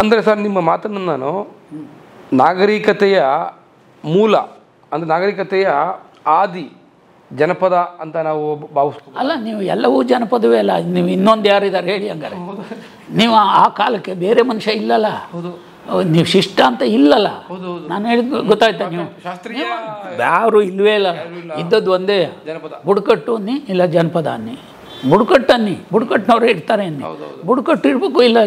ಅಂದರೆ ಸರ್ ನಿಮ್ಮ ಮಾತನ್ನು ನಾನು ನಾಗರಿಕತೆಯ ಮೂಲ ಅಂದರೆ ನಾಗರಿಕತೆಯ ಆದಿ ಜನಪದ ಅಂತ ನಾವು ಭಾವಿಸ್ತೀವಿ. ಅಲ್ಲ, ನೀವು ಎಲ್ಲವೂ ಜನಪದವೇ ಅಲ್ಲ. ನೀವು ಇನ್ನೊಂದು ಯಾರಿದ್ದಾರೆ ಹೇಳಿ ಹಂಗಾರೆ. ನೀವು ಆ ಕಾಲಕ್ಕೆ ಬೇರೆ ಮನುಷ್ಯ ಇಲ್ಲಲ್ಲ, ನೀವು ಶಿಷ್ಟ ಅಂತ ಇಲ್ಲಲ್ಲ. ನಾನು ಹೇಳಿದ್ ಗೊತ್ತಾಯ್ತಾ? ನೀವು ಯಾರು ಇಲ್ವೇ ಇಲ್ಲ, ಇದ್ದದ್ದು ಒಂದೇ ಬುಡಕಟ್ಟು ಅನ್ನಿ, ಇಲ್ಲ ಜನಪದ ಅನ್ನಿ. ಬುಡಕಟ್ಟು ಅನ್ನಿ, ಬುಡಕಟ್ಟಿನವ್ರು ಇರ್ತಾರೆ ಅನ್ನಿ, ಬುಡಕಟ್ಟು ಇರಬೇಕು, ಇಲ್ಲ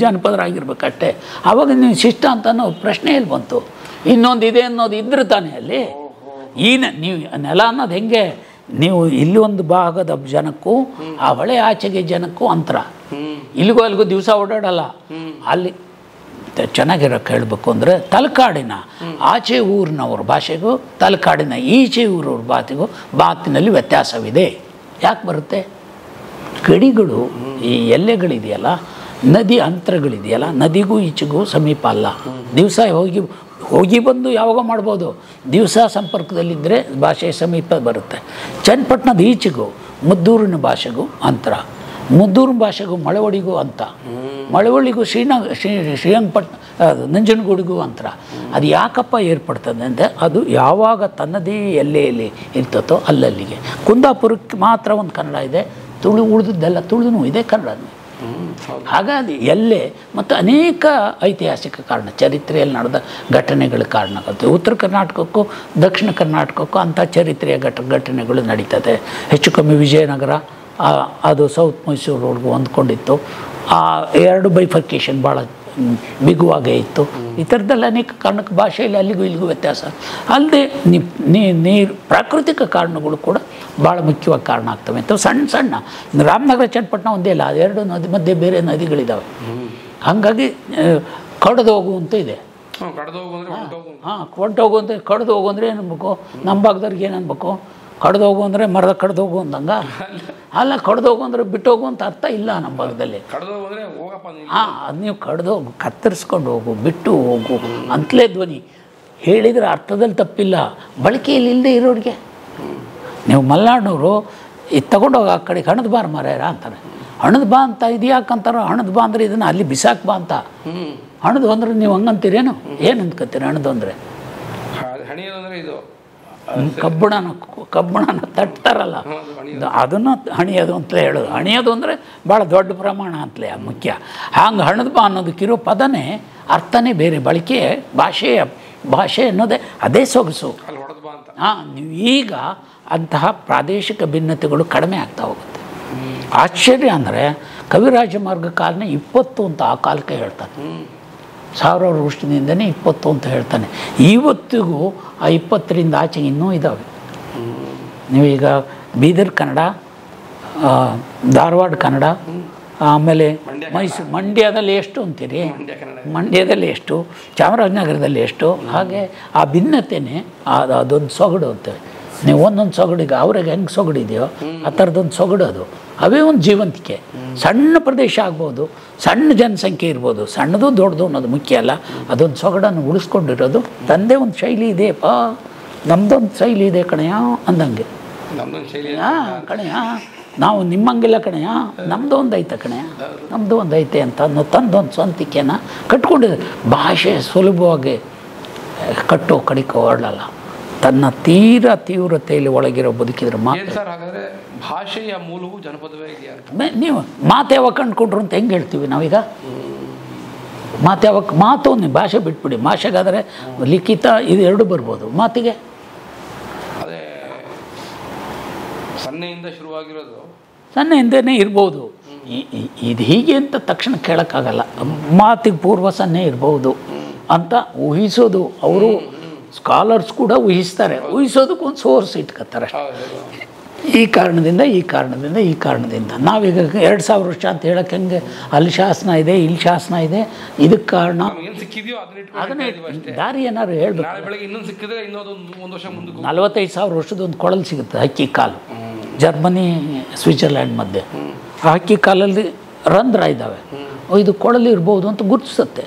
ಜನಪದರಾಗಿರ್ಬೇಕು ಅಷ್ಟೇ. ಆವಾಗ ನೀವು ಶಿಷ್ಟ ಅಂತ ಅನ್ನೋ ಪ್ರಶ್ನೆ ಎಲ್ಲಿ ಬಂತು? ಇನ್ನೊಂದು ಇದೆ ಅನ್ನೋದು ಇದ್ರೆ ತಾನೇ ಅಲ್ಲಿ. ನೀವು ನೆಲ ಅನ್ನೋದು ಹೆಂಗೆ, ನೀವು ಇಲ್ಲಿ ಒಂದು ಭಾಗದ ಜನಕ್ಕೂ ಆ ಹೊಳೆ ಆಚೆಗೆ ಜನಕ್ಕೂ ಅಂತರ. ಇಲ್ಲಿಗೂ ಅಲ್ಲಿಗೂ ದಿವಸ ಓಡಾಡಲ್ಲ. ಅಲ್ಲಿ ಚೆನ್ನಾಗಿರೋಕ್ಕೆ ಹೇಳಬೇಕು ಅಂದರೆ ತಲಕಾಡಿನ ಆಚೆ ಊರಿನವ್ರ ಭಾಷೆಗೂ ತಲಕಾಡಿನ ಈಚೆ ಊರವ್ರ ಮಾತಿನಲ್ಲಿ ವ್ಯತ್ಯಾಸವಿದೆ. ಯಾಕೆ ಬರುತ್ತೆ? ಗಡಿಗಳು, ಈ ಎಲ್ಲೆಗಳಿದೆಯಲ್ಲ, ನದಿ ಅಂತರಗಳಿದೆಯಲ್ಲ, ನದಿಗೂ ಈಚೆಗೂ ಸಮೀಪ ಅಲ್ಲ. ದಿವಸ ಹೋಗಿ ಬಂದು ಯಾವಾಗ ಮಾಡ್ಬೋದು, ದಿವಸ ಸಂಪರ್ಕದಲ್ಲಿದ್ದರೆ ಭಾಷೆ ಸಮೀಪ ಬರುತ್ತೆ. ಚನ್ನಪಟ್ಟಣದ ಈಚೆಗೂ ಮುದ್ದೂರಿನ ಭಾಷೆಗೂ ಅಂತರ, ಮುದ್ದೂರಿನ ಭಾಷೆಗೂ ಮಳವಳ್ಳಿಗೂ ಅಂತ, ಮಳವಳ್ಳಿಗೂ ಶ್ರೀರಂಗಪಟ್ಟಣ ನಂಜನಗೂಡಿಗೂ ಅಂತರ. ಅದು ಯಾಕಪ್ಪ ಏರ್ಪಡ್ತದೆ ಅಂದರೆ ಅದು ಯಾವಾಗ ತನ್ನದೇ ಎಲ್ಲೆಯಲ್ಲಿ ಇರ್ತತೋ ಅಲ್ಲಲ್ಲಿಗೆ. ಕುಂದಾಪುರಕ್ಕೆ ಮಾತ್ರ ಒಂದು ಕನ್ನಡ ಇದೆ, ಉಳಿದದ್ದೆಲ್ಲ ತುಳುನೂ ಇದೆ, ಕನ್ನಡನೂ. ಹಾಗಾಗಿ ಎಲ್ಲೇ ಮತ್ತು ಅನೇಕ ಐತಿಹಾಸಿಕ ಕಾರಣ, ಚರಿತ್ರೆಯಲ್ಲಿ ನಡೆದ ಘಟನೆಗಳ ಕಾರಣಕ್ಕಂತ ಉತ್ತರ ಕರ್ನಾಟಕಕ್ಕೂ ದಕ್ಷಿಣ ಕರ್ನಾಟಕಕ್ಕೂ ಅಂಥ ಚರಿತ್ರೆಯ ಘಟನೆಗಳು ನಡೀತದೆ. ಹೆಚ್ಚು ಕಮ್ಮಿ ವಿಜಯನಗರ ಅದು ಸೌತ್ ಮೈಸೂರವರೆಗೂ ಹೊಂದ್ಕೊಂಡಿತ್ತು. ಆ ಎರಡು ಬೈಫರ್ಕೇಷನ್ ಭಾಳ ಬಿಗುವಾಗೇ ಇತ್ತು. ಈ ಥರದ್ದೆಲ್ಲ ಅನೇಕ ಕಾರಣಕ್ಕೆ ಭಾಷೆಯಲ್ಲಿ ಅಲ್ಲಿಗೂ ಇಲ್ಲಿಗೂ ವ್ಯತ್ಯಾಸ. ಅಲ್ಲದೆ ನೀರು ಪ್ರಾಕೃತಿಕ ಕಾರಣಗಳು ಕೂಡ ಭಾಳ ಮುಖ್ಯವಾಗಿ ಕಾರಣ ಆಗ್ತವೆ ಅಂತ. ಸಣ್ಣ ಸಣ್ಣ ರಾಮನಗರ ಚನ್ನಪಟ್ಟಣ ಒಂದೇ ಇಲ್ಲ, ಅದೆರಡು ನದಿ ಮಧ್ಯೆ ಬೇರೆ ನದಿಗಳಿದ್ದಾವೆ. ಹಾಗಾಗಿ ಕಡ್ದು ಹೋಗು ಅಂತ ಇದೆ. ಹೊಂಟು ಹೋಗು ಅಂದರೆ ಕಡ್ದು ಹೋಗು ಅಂದರೆ ಏನು ಅನ್ಬೇಕು? ನಮ್ಮ ಭಾಗದವ್ರಿಗೆ ಏನು ಅನ್ಬೇಕು? ಕಡ್ದು ಹೋಗು ಅಂದರೆ ಮರದ ಕಡ್ದು ಹೋಗು ಅಂದಂಗ ಅಲ್ಲ. ಕಡ್ದು ಹೋಗು ಅಂದರೆ ಬಿಟ್ಟು ಹೋಗು ಅಂತ ಅರ್ಥ ಇಲ್ಲ ನಮ್ಮ ಭಾಗದಲ್ಲಿ. ಅದು ನೀವು ಕಡ್ದು ಹೋಗು, ಕತ್ತರಿಸ್ಕೊಂಡು ಹೋಗು, ಬಿಟ್ಟು ಹೋಗು ಅಂತಲೇ ಧ್ವನಿ ಹೇಳಿದರೆ ಅರ್ಥದಲ್ಲಿ ತಪ್ಪಿಲ್ಲ. ಬಳಕೆಯಲ್ಲಿ ಇಲ್ಲದೆ ಇರೋರಿಗೆ ನೀವು ಮಲೆನಾಡಿನವರು ಇದು ತಗೊಂಡೋಗಿ ಆ ಕಡೆ ಹಣದ ಬಾರ ಮಾರ್ಯಾರ ಅಂತಾರೆ. ಹಣದ ಬಾ ಅಂತ ಇದು ಯಾಕಂತಾರೋ? ಹಣದ ಬಾ ಅಂದರೆ ಇದನ್ನು ಅಲ್ಲಿ ಬಿಸಾಕ್ ಬಾ ಅಂತ. ಹಣದು ಅಂದರೆ ನೀವು ಹಂಗಂತೀರೇನು? ಏನು ಅಂದ್ಕೊತೀರಿ ಹಣದು ಅಂದರೆ? ಕಬ್ಬಣನ ತಟ್ತಾರಲ್ಲ, ಅದನ್ನು ಹಣಿಯೋದು ಅಂತಲೇ ಹೇಳೋದು. ಹಣಿಯೋದು ಅಂದರೆ ಭಾಳ ದೊಡ್ಡ ಪ್ರಮಾಣ ಅಂತಲೇ ಮುಖ್ಯ. ಹಂಗೆ ಹಣದ ಬಾ ಅನ್ನೋದಕ್ಕಿರೋ ಪದನೇ ಅರ್ಥನೇ ಬೇರೆ. ಬಳಕೆ ಭಾಷೆ ಅನ್ನೋದೇ ಅದೇ ಸೊಗಸು. ನೀವು ಈಗ ಅಂತಹ ಪ್ರಾದೇಶಿಕ ಭಿನ್ನತೆಗಳು ಕಡಿಮೆ ಆಗ್ತಾ ಹೋಗುತ್ತೆ. ಆಶ್ಚರ್ಯ ಅಂದರೆ ಕವಿರಾಜ ಮಾರ್ಗ ಕಾಲನೇ 20 ಅಂತ ಆ ಕಾಲಕ್ಕೆ ಹೇಳ್ತಾನೆ. 1000 ವರ್ಷದಿಂದನೇ 20 ಅಂತ ಹೇಳ್ತಾನೆ. ಇವತ್ತಿಗೂ ಆ 20ರಿಂದ ಆಚೆ ಇನ್ನೂ ಇದ್ದಾವೆ. ನೀವೀಗ ಬೀದರ್ ಕನ್ನಡ, ಧಾರವಾಡ ಕನ್ನಡ, ಆಮೇಲೆ ಮೈಸೂರು, ಮಂಡ್ಯದಲ್ಲಿ ಎಷ್ಟು ಅಂತೀರಿ? ಮಂಡ್ಯದಲ್ಲಿ ಎಷ್ಟು, ಚಾಮರಾಜನಗರದಲ್ಲಿ ಎಷ್ಟು. ಹಾಗೆ ಆ ಭಿನ್ನತೆಯೇ ಅದೊಂದು ಸೊಗಡು ಅಂತೇವೆ. ನೀವು ಒಂದೊಂದು ಸೊಗಡಿಗೆ ಅವ್ರಿಗೆ ಹೆಂಗೆ ಸೊಗಡಿದೆಯೋ ಆ ಥರದೊಂದು ಸೊಗಡು ಅದು. ಅವೇ ಒಂದು ಜೀವಂತಿಕೆ. ಸಣ್ಣ ಪ್ರದೇಶ ಆಗ್ಬೋದು, ಸಣ್ಣ ಜನಸಂಖ್ಯೆ ಇರ್ಬೋದು, ಸಣ್ಣದು ದೊಡ್ಡದು ಅನ್ನೋದು ಮುಖ್ಯ ಅಲ್ಲ. ಅದೊಂದು ಸೊಗಡನ್ನು ಉಳಿಸ್ಕೊಂಡಿರೋದು ತಂದೆ ಒಂದು ಶೈಲಿ ಇದೆಯಪ್ಪ, ನಮ್ಮದೊಂದು ಶೈಲಿ ಇದೆ ಕಣೆಯ ಅಂದಂಗೆ. ಕಣೆಯ ನಾವು ನಿಮ್ಮಂಗಿಲ್ಲ ಕಣೆಯ, ನಮ್ಮದು ಒಂದು ಐತೆ ಕಣೆಯ, ನಮ್ಮದು ಒಂದು ಐತೆ ಅಂತ ಅನ್ನೋ ತಂದೊಂದು ಸ್ವಂತಿಕೆಯನ್ನು ಕಟ್ಕೊಂಡಿದ್ದಾರೆ. ಭಾಷೆ ಸುಲಭವಾಗಿ ಕಟ್ಟೋ ಕಡಿಕೋ ಹೊರಡಲ್ಲ. ತನ್ನ ತೀವ್ರತೆಯಲ್ಲಿ ಒಳಗಿರೋ ಬದುಕಿದ್ರೆ ಹಾಗಾದರೆ ಭಾಷೆಯ ಮೂಲವು ಜನಪದವೇ ಇದೆಯಾ? ನೀವು ಮಾತು ಯಾವಾಗ ಕಂಡುಕೊಂಡ್ರು ಅಂತ ಹೆಂಗೆ ಹೇಳ್ತೀವಿ ನಾವೀಗ? ಮಾತು ಯಾವಾಗ? ಮಾತು ನೀವು ಭಾಷೆ ಬಿಟ್ಬಿಡಿ. ಭಾಷೆಗಾದರೆ ಲಿಖಿತ ಇದು ಎರಡು ಬರ್ಬೋದು, ಮಾತಿಗೆ ಅದೇ ಸನ್ನೆಯಿಂದ ಶುರುವಾಗಿರೋದು, ಸನ್ನೆಯಿಂದನೇ ಇರ್ಬೋದು. ಇದು ಹೀಗೆ ಅಂತ ತಕ್ಷಣ ಕೇಳೋಕ್ಕಾಗಲ್ಲ. ಮಾತಿಗೆ ಪೂರ್ವ ಸನ್ನೆ ಇರ್ಬೋದು ಅಂತ ಊಹಿಸೋದು. ಅವರು ಸ್ಕಾಲರ್ಸ್ ಕೂಡ ಊಹಿಸ್ತಾರೆ. ಊಹಿಸೋದಕ್ಕೊಂದು ಸೋರ್ಸ್ ಇಟ್ಕೊತಾರೆ. ಈ ಕಾರಣದಿಂದ ನಾವೀಗ 2000 ವರ್ಷ ಅಂತ ಹೇಳೋಕ್ಕೆ ಹೆಂಗೆ? ಅಲ್ಲಿ ಶಾಸನ ಇದೆ, ಇಲ್ಲಿ ಶಾಸನ ಇದೆ, ಇದಕ್ಕೆ ಕಾರಣ ಅದನ್ನೇ ದಾರಿ ಏನಾದ್ರು ಹೇಳ್ಬೇಕು. 45,000 ವರ್ಷದ ಒಂದು ಕೊಳಲು ಸಿಗುತ್ತೆ, ಹಕ್ಕಿ ಕಾಲು. ಜರ್ಮನಿ ಸ್ವಿಟ್ಜರ್ಲ್ಯಾಂಡ್ ಮಧ್ಯೆ ಆ ಹಕ್ಕಿ ಕಾಲಲ್ಲಿ ರಂಧ್ರ ಇದ್ದಾವೆ. ಇದು ಕೊಳಲು ಇರ್ಬೋದು ಅಂತ ಗುರುತಿಸುತ್ತೆ.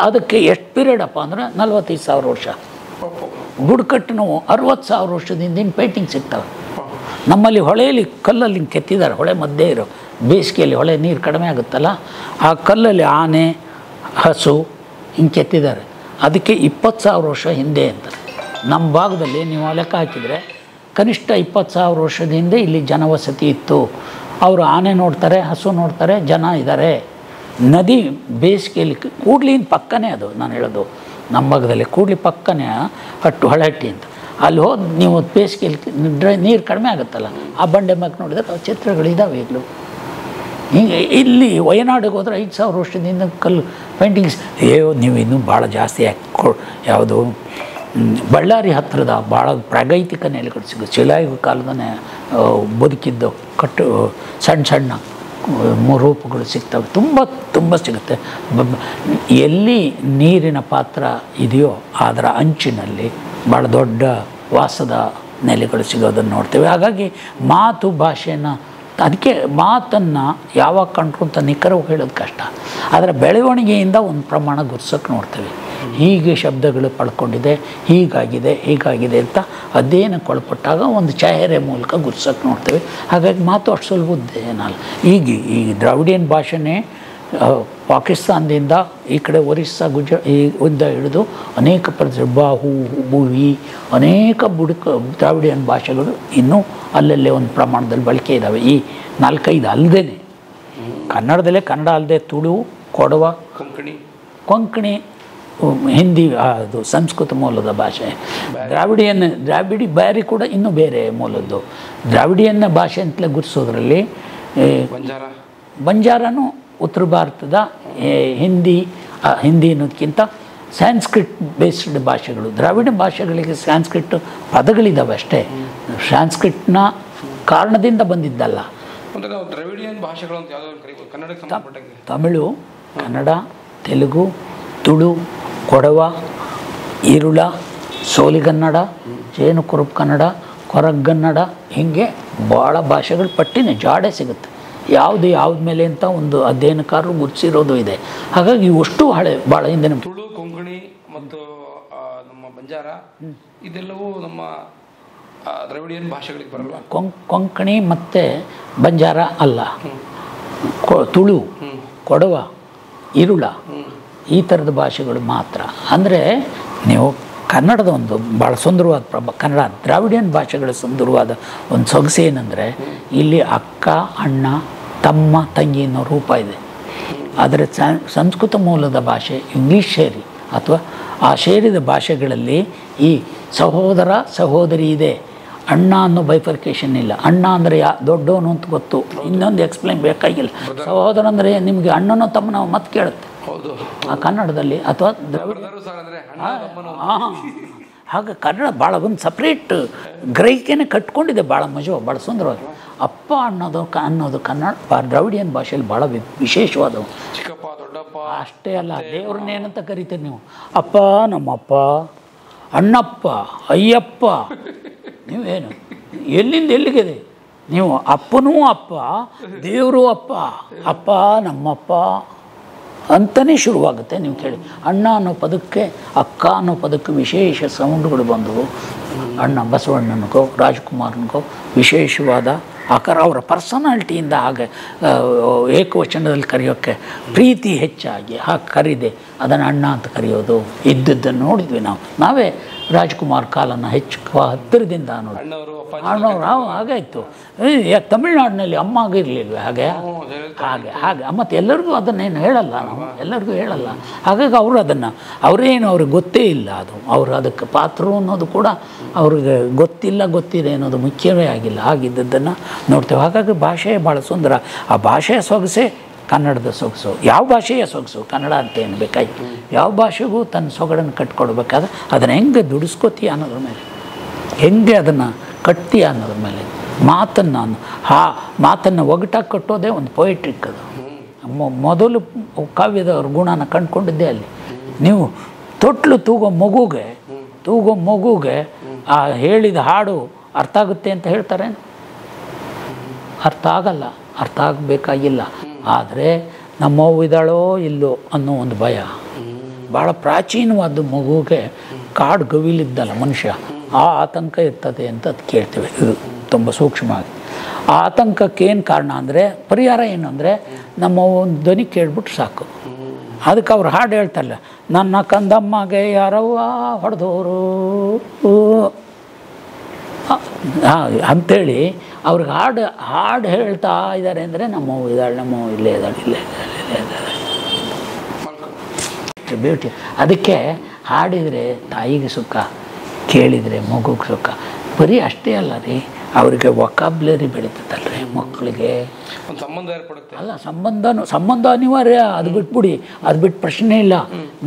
ಅದಕ್ಕೆ ಎಷ್ಟು ಪೀರಿಯಡ್ ಅಪ್ಪ ಅಂದರೆ 45,000 ವರ್ಷ. ಬುಡಕಟ್ಟಿನ 60,000 ವರ್ಷದ ಹಿಂದಿನ ಪೇಂಟಿಂಗ್ ಸಿಗ್ತವೆ. ನಮ್ಮಲ್ಲಿ ಹೊಳೆಯಲ್ಲಿ ಕಲ್ಲಲ್ಲಿ ಕೆತ್ತಿದ್ದಾರೆ, ಹೊಳೆ ಮಧ್ಯೆ ಇರೋ ಬೇಸಿಗೆಯಲ್ಲಿ ಹೊಳೆ ನೀರು ಕಡಿಮೆ ಆಗುತ್ತಲ್ಲ, ಆ ಕಲ್ಲಲ್ಲಿ ಆನೆ ಹಸು ಹಿಂಗೆ ಕೆತ್ತಿದ್ದಾರೆ. ಅದಕ್ಕೆ 20,000 ವರ್ಷ ಹಿಂದೆ ಅಂತ. ನಮ್ಮ ಭಾಗದಲ್ಲಿ ನೀವು ಲೆಕ್ಕ ಹಾಕಿದರೆ ಕನಿಷ್ಠ 20,000 ವರ್ಷದ ಹಿಂದೆ ಇಲ್ಲಿ ಜನವಸತಿ ಇತ್ತು. ಅವರು ಆನೆ ನೋಡ್ತಾರೆ, ಹಸು ನೋಡ್ತಾರೆ, ಜನ ಇದ್ದಾರೆ. ನದಿ ಬೇಸಿಗೆಯಲ್ಲಿ ಕೂಡ್ಲಿನ ಪಕ್ಕನೇ ಅದು ನಾನು ಹೇಳೋದು. ನಮ್ಮ ಭಾಗದಲ್ಲಿ ಕೂಡ್ಲಿ ಪಕ್ಕನೇ ಹೊಳೆಹಟ್ಟಿ ಅಂತ. ಅಲ್ಲಿ ಹೋದ ನೀವು ಬೇಸಿಗೆಯಲ್ಲಿ ನೀರು ಕಡಿಮೆ ಆಗುತ್ತಲ್ಲ, ಆ ಬಂಡೆ ಮ್ಯಾಗ ನೋಡಿದ್ರೆ ಚಿತ್ರಗಳಿದ್ದಾವೆ ಈಗಲೂ. ಹೀಗೆ ಇಲ್ಲಿ ವಯನಾಡಿಗೆ ಹೋದ್ರೆ 5,000 ವರ್ಷದಿಂದ ಕಲ್ಲು ಪೇಂಟಿಂಗ್ಸ್. ನೀವು ಇನ್ನೂ ಭಾಳ ಜಾಸ್ತಿ ಯಾವುದು ಬಳ್ಳಾರಿ ಹತ್ತಿರದ ಭಾಳ ಪ್ರಾಗೈತಿಕ ನೆಲೆಗಳು ಸಿಗುತ್ತೆ. ಶಿಲಾಯುಗ ಕಾಲದನೇ ಬದುಕಿದ್ದು ಸಣ್ಣ ಸಣ್ಣ ರೂಪಗಳು ಸಿಗ್ತವೆ, ತುಂಬ ಸಿಗುತ್ತೆ. ಎಲ್ಲಿ ನೀರಿನ ಪಾತ್ರ ಇದೆಯೋ ಅದರ ಅಂಚಿನಲ್ಲಿ ಭಾಳ ದೊಡ್ಡ ವಾಸದ ನೆಲೆಗಳು ಸಿಗೋದನ್ನು ನೋಡ್ತೇವೆ. ಹಾಗಾಗಿ ಮಾತು ಭಾಷೆನ ಅದಕ್ಕೆ ಮಾತನ್ನು ಯಾವಾಗ ಕಂಡ್ರು ಅಂತ ನಿಖರವಾಗಿ ಹೇಳೋದು ಕಷ್ಟ. ಅದರ ಬೆಳವಣಿಗೆಯಿಂದ ಒಂದು ಪ್ರಮಾಣ ಗುರ್ಸೋಕ್ಕೆ ನೋಡ್ತೇವೆ. ಹೀಗೆ ಶಬ್ದಗಳು ಪಡ್ಕೊಂಡಿದೆ, ಹೀಗಾಗಿದೆ ಅಂತ ಅಧ್ಯಯನಕ್ಕೆ ಒಳಪಟ್ಟಾಗ ಒಂದು ಚಾಹರೆ ಮೂಲಕ ಗುರ್ಸೋಕ್ಕೆ ನೋಡ್ತೇವೆ. ಹಾಗಾಗಿ ಮಾತು ಅಷ್ಟು ಸುಲಭದ್ದು ಏನಲ್ಲ. ಈ ದ್ರಾವಿಡಿಯನ್ ಭಾಷೆನೇ ಪಾಕಿಸ್ತಾನದಿಂದ ಈ ಕಡೆ ಒರಿಸ್ಸಾ ಇಂದ ಹಿಡಿದು ಅನೇಕ ಪ್ರದೇಶ ಬಾಹು ಭುವಿ ಅನೇಕ ದ್ರಾವಿಡಿಯನ್ ಭಾಷೆಗಳು ಇನ್ನೂ ಅಲ್ಲಲ್ಲೇ ಒಂದು ಪ್ರಮಾಣದಲ್ಲಿ ಬಳಕೆ ಇದ್ದಾವೆ. ಈ 4-5 ಅಲ್ಲದೇ ಕನ್ನಡದಲ್ಲೇ ಕನ್ನಡ ಅಲ್ಲದೆ ತುಳು, ಕೊಡವ, ಕೊಂಕಣಿ, ಹಿಂದಿ, ಅದು ಸಂಸ್ಕೃತ ಮೂಲದ ಭಾಷೆ. ದ್ರಾವಿಡಿ ಬ್ಯಾರಿ ಕೂಡ ಇನ್ನೂ ಬೇರೆ ಮೂಲದ್ದು. ದ್ರಾವಿಡಿಯನ್ನ ಭಾಷೆ ಅಂತಲೇ ಗುರುತಿಸೋದ್ರಲ್ಲಿ ಬಂಜಾರನೂ ಉತ್ತರ ಭಾರತದ ಹಿಂದಿ ಅನ್ನೋದಕ್ಕಿಂತ ಸ್ಯಾನ್ಸ್ಕ್ರಿಟ್ ಬೇಸ್ಡ್ ಭಾಷೆಗಳು. ದ್ರಾವಿಡ ಭಾಷೆಗಳಿಗೆ ಸ್ಯಾನ್ಸ್ಕ್ರಿಟ್ ಪದಗಳಿದ್ದಾವೆ ಅಷ್ಟೇ. ಸ್ಯಾನ್ಸ್ಕ್ರಿಟ್ನ ಕಾರಣದಿಂದ ಬಂದಿದ್ದಲ್ಲ. ತಮಿಳು, ಕನ್ನಡ, ತೆಲುಗು, ತುಳು, ಕೊಡವ, ಈರುಳ, ಸೋಲಿಗನ್ನಡ, ಜೇನು ಕುರುಬ್ ಕನ್ನಡ, ಕೊರಗನ್ನಡ, ಹೀಗೆ ಭಾಳ ಭಾಷೆಗಳು ಪಟ್ಟಿನೇ ಜಾಡೆ ಸಿಗುತ್ತೆ. ಯಾವ್ದು ಮೇಲೆ ಅಂತ ಒಂದು ಅಧ್ಯಯನಕಾರರು ಗುರುತಿಸಿರೋದು ಇದೆ. ಹಾಗಾಗಿ ಇವಷ್ಟು ಭಾಳ ಹಿಂದೆ ತುಳು, ಕೊಂಕಣಿ ಮತ್ತು ನಮ್ಮ ಬಂಜಾರ ಇದೆಲ್ಲವೂ ನಮ್ಮ ದ್ರಾವಿಡಿಯನ್ ಭಾಷೆಗಳಿಗೆ ಬರಲ್ಲ. ಕೊಂಕಣಿ ಮತ್ತು ಬಂಜಾರ ಅಲ್ಲ, ತುಳು, ಕೊಡವ, ಈರುಳ ಈ ಥರದ ಭಾಷೆಗಳು ಮಾತ್ರ. ಅಂದರೆ ನೀವು ಕನ್ನಡದ ಒಂದು ಭಾಳ ಸುಂದರವಾದ ಕನ್ನಡ ದ್ರಾವಿಡಿಯನ್ ಭಾಷೆಗಳ ಸುಂದರವಾದ ಒಂದು ಸೊಗಸು ಏನಂದರೆ ಇಲ್ಲಿ ಅಕ್ಕ, ಅಣ್ಣ, ತಮ್ಮ, ತಂಗಿ ಅನ್ನೋ ರೂಪ ಇದೆ. ಆದರೆ ಸಂಸ್ಕೃತ ಮೂಲದ ಭಾಷೆ ಇಂಗ್ಲೀಷ್ ಸೇರಿ ಅಥವಾ ಆ ಸೇರಿದ ಭಾಷೆಗಳಲ್ಲಿ ಈ ಸಹೋದರ ಸಹೋದರಿ ಇದೆ. ಅಣ್ಣ ಅನ್ನೋ ಬೈಫರ್ಕೇಷನ್ ಇಲ್ಲ. ಅಣ್ಣ ಅಂದರೆ ದೊಡ್ಡವನು ಅಂತ ಗೊತ್ತು, ಇನ್ನೊಂದು ಎಕ್ಸ್ಪ್ಲೈನ್ ಬೇಕಾಗಿಲ್ಲ. ಸಹೋದರ ಅಂದರೆ ನಿಮಗೆ ಅಣ್ಣನೋ ತಮ್ಮನೋ ಮತ್ತೆ ಕೇಳುತ್ತೆ ಆ ಕನ್ನಡದಲ್ಲಿ ಅಥವಾ ಹಾಗೆ ಕನ್ನಡ ಭಾಳ ಒಂದು ಸಪ್ರೇಟ್ ಗ್ರಹಿಕೆನೇ ಕಟ್ಕೊಂಡಿದೆ. ಭಾಳ ಭಾಳ ಸುಂದರವಾಗಿ ಅಪ್ಪ ಅನ್ನೋದು ಕನ್ನಡ ದ್ರಾವಿಡಿಯನ್ ಭಾಷೆಯಲ್ಲಿ ಭಾಳ ವಿಶೇಷವಾದವು. ಅಷ್ಟೇ ಅಲ್ಲ, ದೇವ್ರನ್ನೇನಂತ ಕರಿತೀರಿ ನೀವು? ಅಪ್ಪ, ನಮ್ಮಪ್ಪ, ಅಣ್ಣಪ್ಪ, ಅಯ್ಯಪ್ಪ. ನೀವೇನು ಎಲ್ಲಿಂದ ಎಲ್ಲಿಗಿದೆ? ನೀವು ಅಪ್ಪನೂ ಅಪ್ಪ, ದೇವರು ಅಪ್ಪ, ಅಪ್ಪ ನಮ್ಮಪ್ಪ ಅಂತಲೇ ಶುರುವಾಗುತ್ತೆ. ನೀವು ಕೇಳಿ, ಅಣ್ಣ ಅನ್ನೋ ಪದಕ್ಕೆ, ಅಕ್ಕ ಅನ್ನೋ ಪದಕ್ಕೆ ವಿಶೇಷ ಸೌಂಡ್ಗಳು ಬಂದವು. ಅಣ್ಣ ಬಸವಣ್ಣನಿಗೋ ರಾಜ್ಕುಮಾರ್ನಿಗೋ ವಿಶೇಷವಾದ ಆಕಾರ ಅವರ ಪರ್ಸನಾಲಿಟಿಯಿಂದ ಹಾಗೆ ಏಕವಚನದಲ್ಲಿ ಕರೆಯೋಕ್ಕೆ ಪ್ರೀತಿ ಹೆಚ್ಚಾಗಿ ಹಾಗೆ ಕರೀದೆ ಅದನ್ನು ಅಣ್ಣ ಅಂತ ಕರೆಯೋದು ಇದ್ದದ್ದನ್ನು ನೋಡಿದ್ವಿ. ನಾವೇ ರಾಜ್ಕುಮಾರ್ ಕಾಲನ ಹೆಚ್ಚು ಹತ್ತಿರದಿಂದ ನೋಡಿ ಅಣ್ಣವರು ಹಾಗಾಯಿತು. ತಮಿಳ್ನಾಡಿನಲ್ಲಿ ಅಮ್ಮ ಆಗಿರಲಿಲ್ವೇ ಹಾಗೆ ಮತ್ತು ಎಲ್ಲರಿಗೂ ಅದನ್ನೇನು ಹೇಳಲ್ಲ, ನಾವು ಎಲ್ಲರಿಗೂ ಹೇಳಲ್ಲ. ಹಾಗಾಗಿ ಅವರು ಅವ್ರಿಗೆ ಗೊತ್ತೇ ಇಲ್ಲ. ಅವರು ಅದಕ್ಕೆ ಪಾತ್ರರು ಅನ್ನೋದು ಕೂಡ ಅವ್ರಿಗೆ ಗೊತ್ತಿದೆ ಅನ್ನೋದು ಮುಖ್ಯವೇ ಆಗಿಲ್ಲ. ಆಗಿದ್ದದ್ದನ್ನು ನೋಡ್ತೇವೆ. ಹಾಗಾಗಿ ಭಾಷೆ ಭಾಳ ಸುಂದರ. ಆ ಭಾಷೆಯ ಸೊಗಸೆ ಕನ್ನಡದ ಸೊಗಸು. ಯಾವ ಭಾಷೆಯ ಸೊಗಸು? ಕನ್ನಡ ಅಂತ ಏನು ಬೇಕಾಯ್ತು. ಯಾವ ಭಾಷೆಗೂ ತನ್ನ ಸೊಗಡನ್ನು ಕಟ್ಕೊಡ್ಬೇಕಾದ್ರೆ ಅದನ್ನು ಹೆಂಗೆ ದುಡಿಸ್ಕೋತೀಯ ಅನ್ನೋದ್ರ ಮೇಲೆ, ಹೆಂಗೆ ಅದನ್ನು ಕಟ್ತೀಯ ಅನ್ನೋದ್ರ ಮೇಲೆ. ಮಾತನ್ನು ಒಗಟಾಗಿ ಕಟ್ಟೋದೇ ಒಂದು ಪೊಯಿಟ್ರಿಕ್. ಅದು ಮೊದಲು ಕಾವ್ಯದ ಗುಣನ ಕಂಡುಕೊಂಡಿದ್ದೇ ಅಲ್ಲಿ. ನೀವು ತೊಟ್ಲು ತೂಗೋ ಮಗುಗೆ ಆ ಹೇಳಿದ ಹಾಡು ಅರ್ಥ ಆಗುತ್ತೆ ಅಂತ ಹೇಳ್ತಾರೆ? ಅರ್ಥ ಆಗಲ್ಲ, ಅರ್ಥ ಆಗಬೇಕಾಗಿಲ್ಲ. ಆದರೆ ನಮ್ಮವ್ವ ಇದ್ದಾಳೋ ಇಲ್ಲೋ ಅನ್ನೋ ಒಂದು ಭಯ. ಭಾಳ ಪ್ರಾಚೀನವಾದ ಮಗುಗೆ ಕಾಡು ಗವಿಲಿದ್ದಲ್ಲ ಮನುಷ್ಯ, ಆ ಆತಂಕ ಇರ್ತದೆ ಅಂತ ಅದು ಕೇಳ್ತೇವೆ. ಇದು ತುಂಬ ಸೂಕ್ಷ್ಮವಾಗಿ. ಆ ಆತಂಕಕ್ಕೆ ಏನು ಕಾರಣ ಅಂದರೆ ಪರಿಹಾರ ಏನು ಅಂದರೆ ನಮ್ಮ ಒಂದು ಧ್ವನಿ ಕೇಳ್ಬಿಟ್ಟು ಸಾಕು. ಅದಕ್ಕೆ ಅವ್ರು ಹಾಡು ಹೇಳ್ತಾರಲ್ಲ, ನನ್ನ ಕಂದಮ್ಮಗೆ ಯಾರವ್ವ ಹೊಡೆದವರು ಅಂಥೇಳಿ ಅವ್ರಿಗೆ ಹಾಡು ಹೇಳ್ತಾ ಇದ್ದಾರೆ ಅಂದರೆ ನಮ್ಮವ್ವ ಇದ್ದಾಳೆ, ನಮ್ಮವ್ವ ಇಲ್ಲೇ ಇದ್ದಾಳೆ. ಬ್ಯೂಟಿ. ಅದಕ್ಕೆ ಹಾಡಿದರೆ ತಾಯಿಗೆ ಸುಖ, ಕೇಳಿದರೆ ಮಗುಗೆ ಸುಖ. ಬರೀ ಅಷ್ಟೇ ಅಲ್ಲ ರೀ, ಅವರಿಗೆ ವೊಕಾಬ್ಲರಿ ಬೆಳೀತದಲ್ರಿ ಮಕ್ಕಳಿಗೆ. ಒಂದು ಸಂಬಂಧ ಏರ್ಪಡುತ್ತೆ. ಅಲ್ಲ, ಸಂಬಂಧ ಅನಿವಾರ್ಯ. ಅದು ಬಿಟ್ಬಿಡಿ, ಅದು ಬಿಟ್ಟು ಪ್ರಶ್ನೆ ಇಲ್ಲ.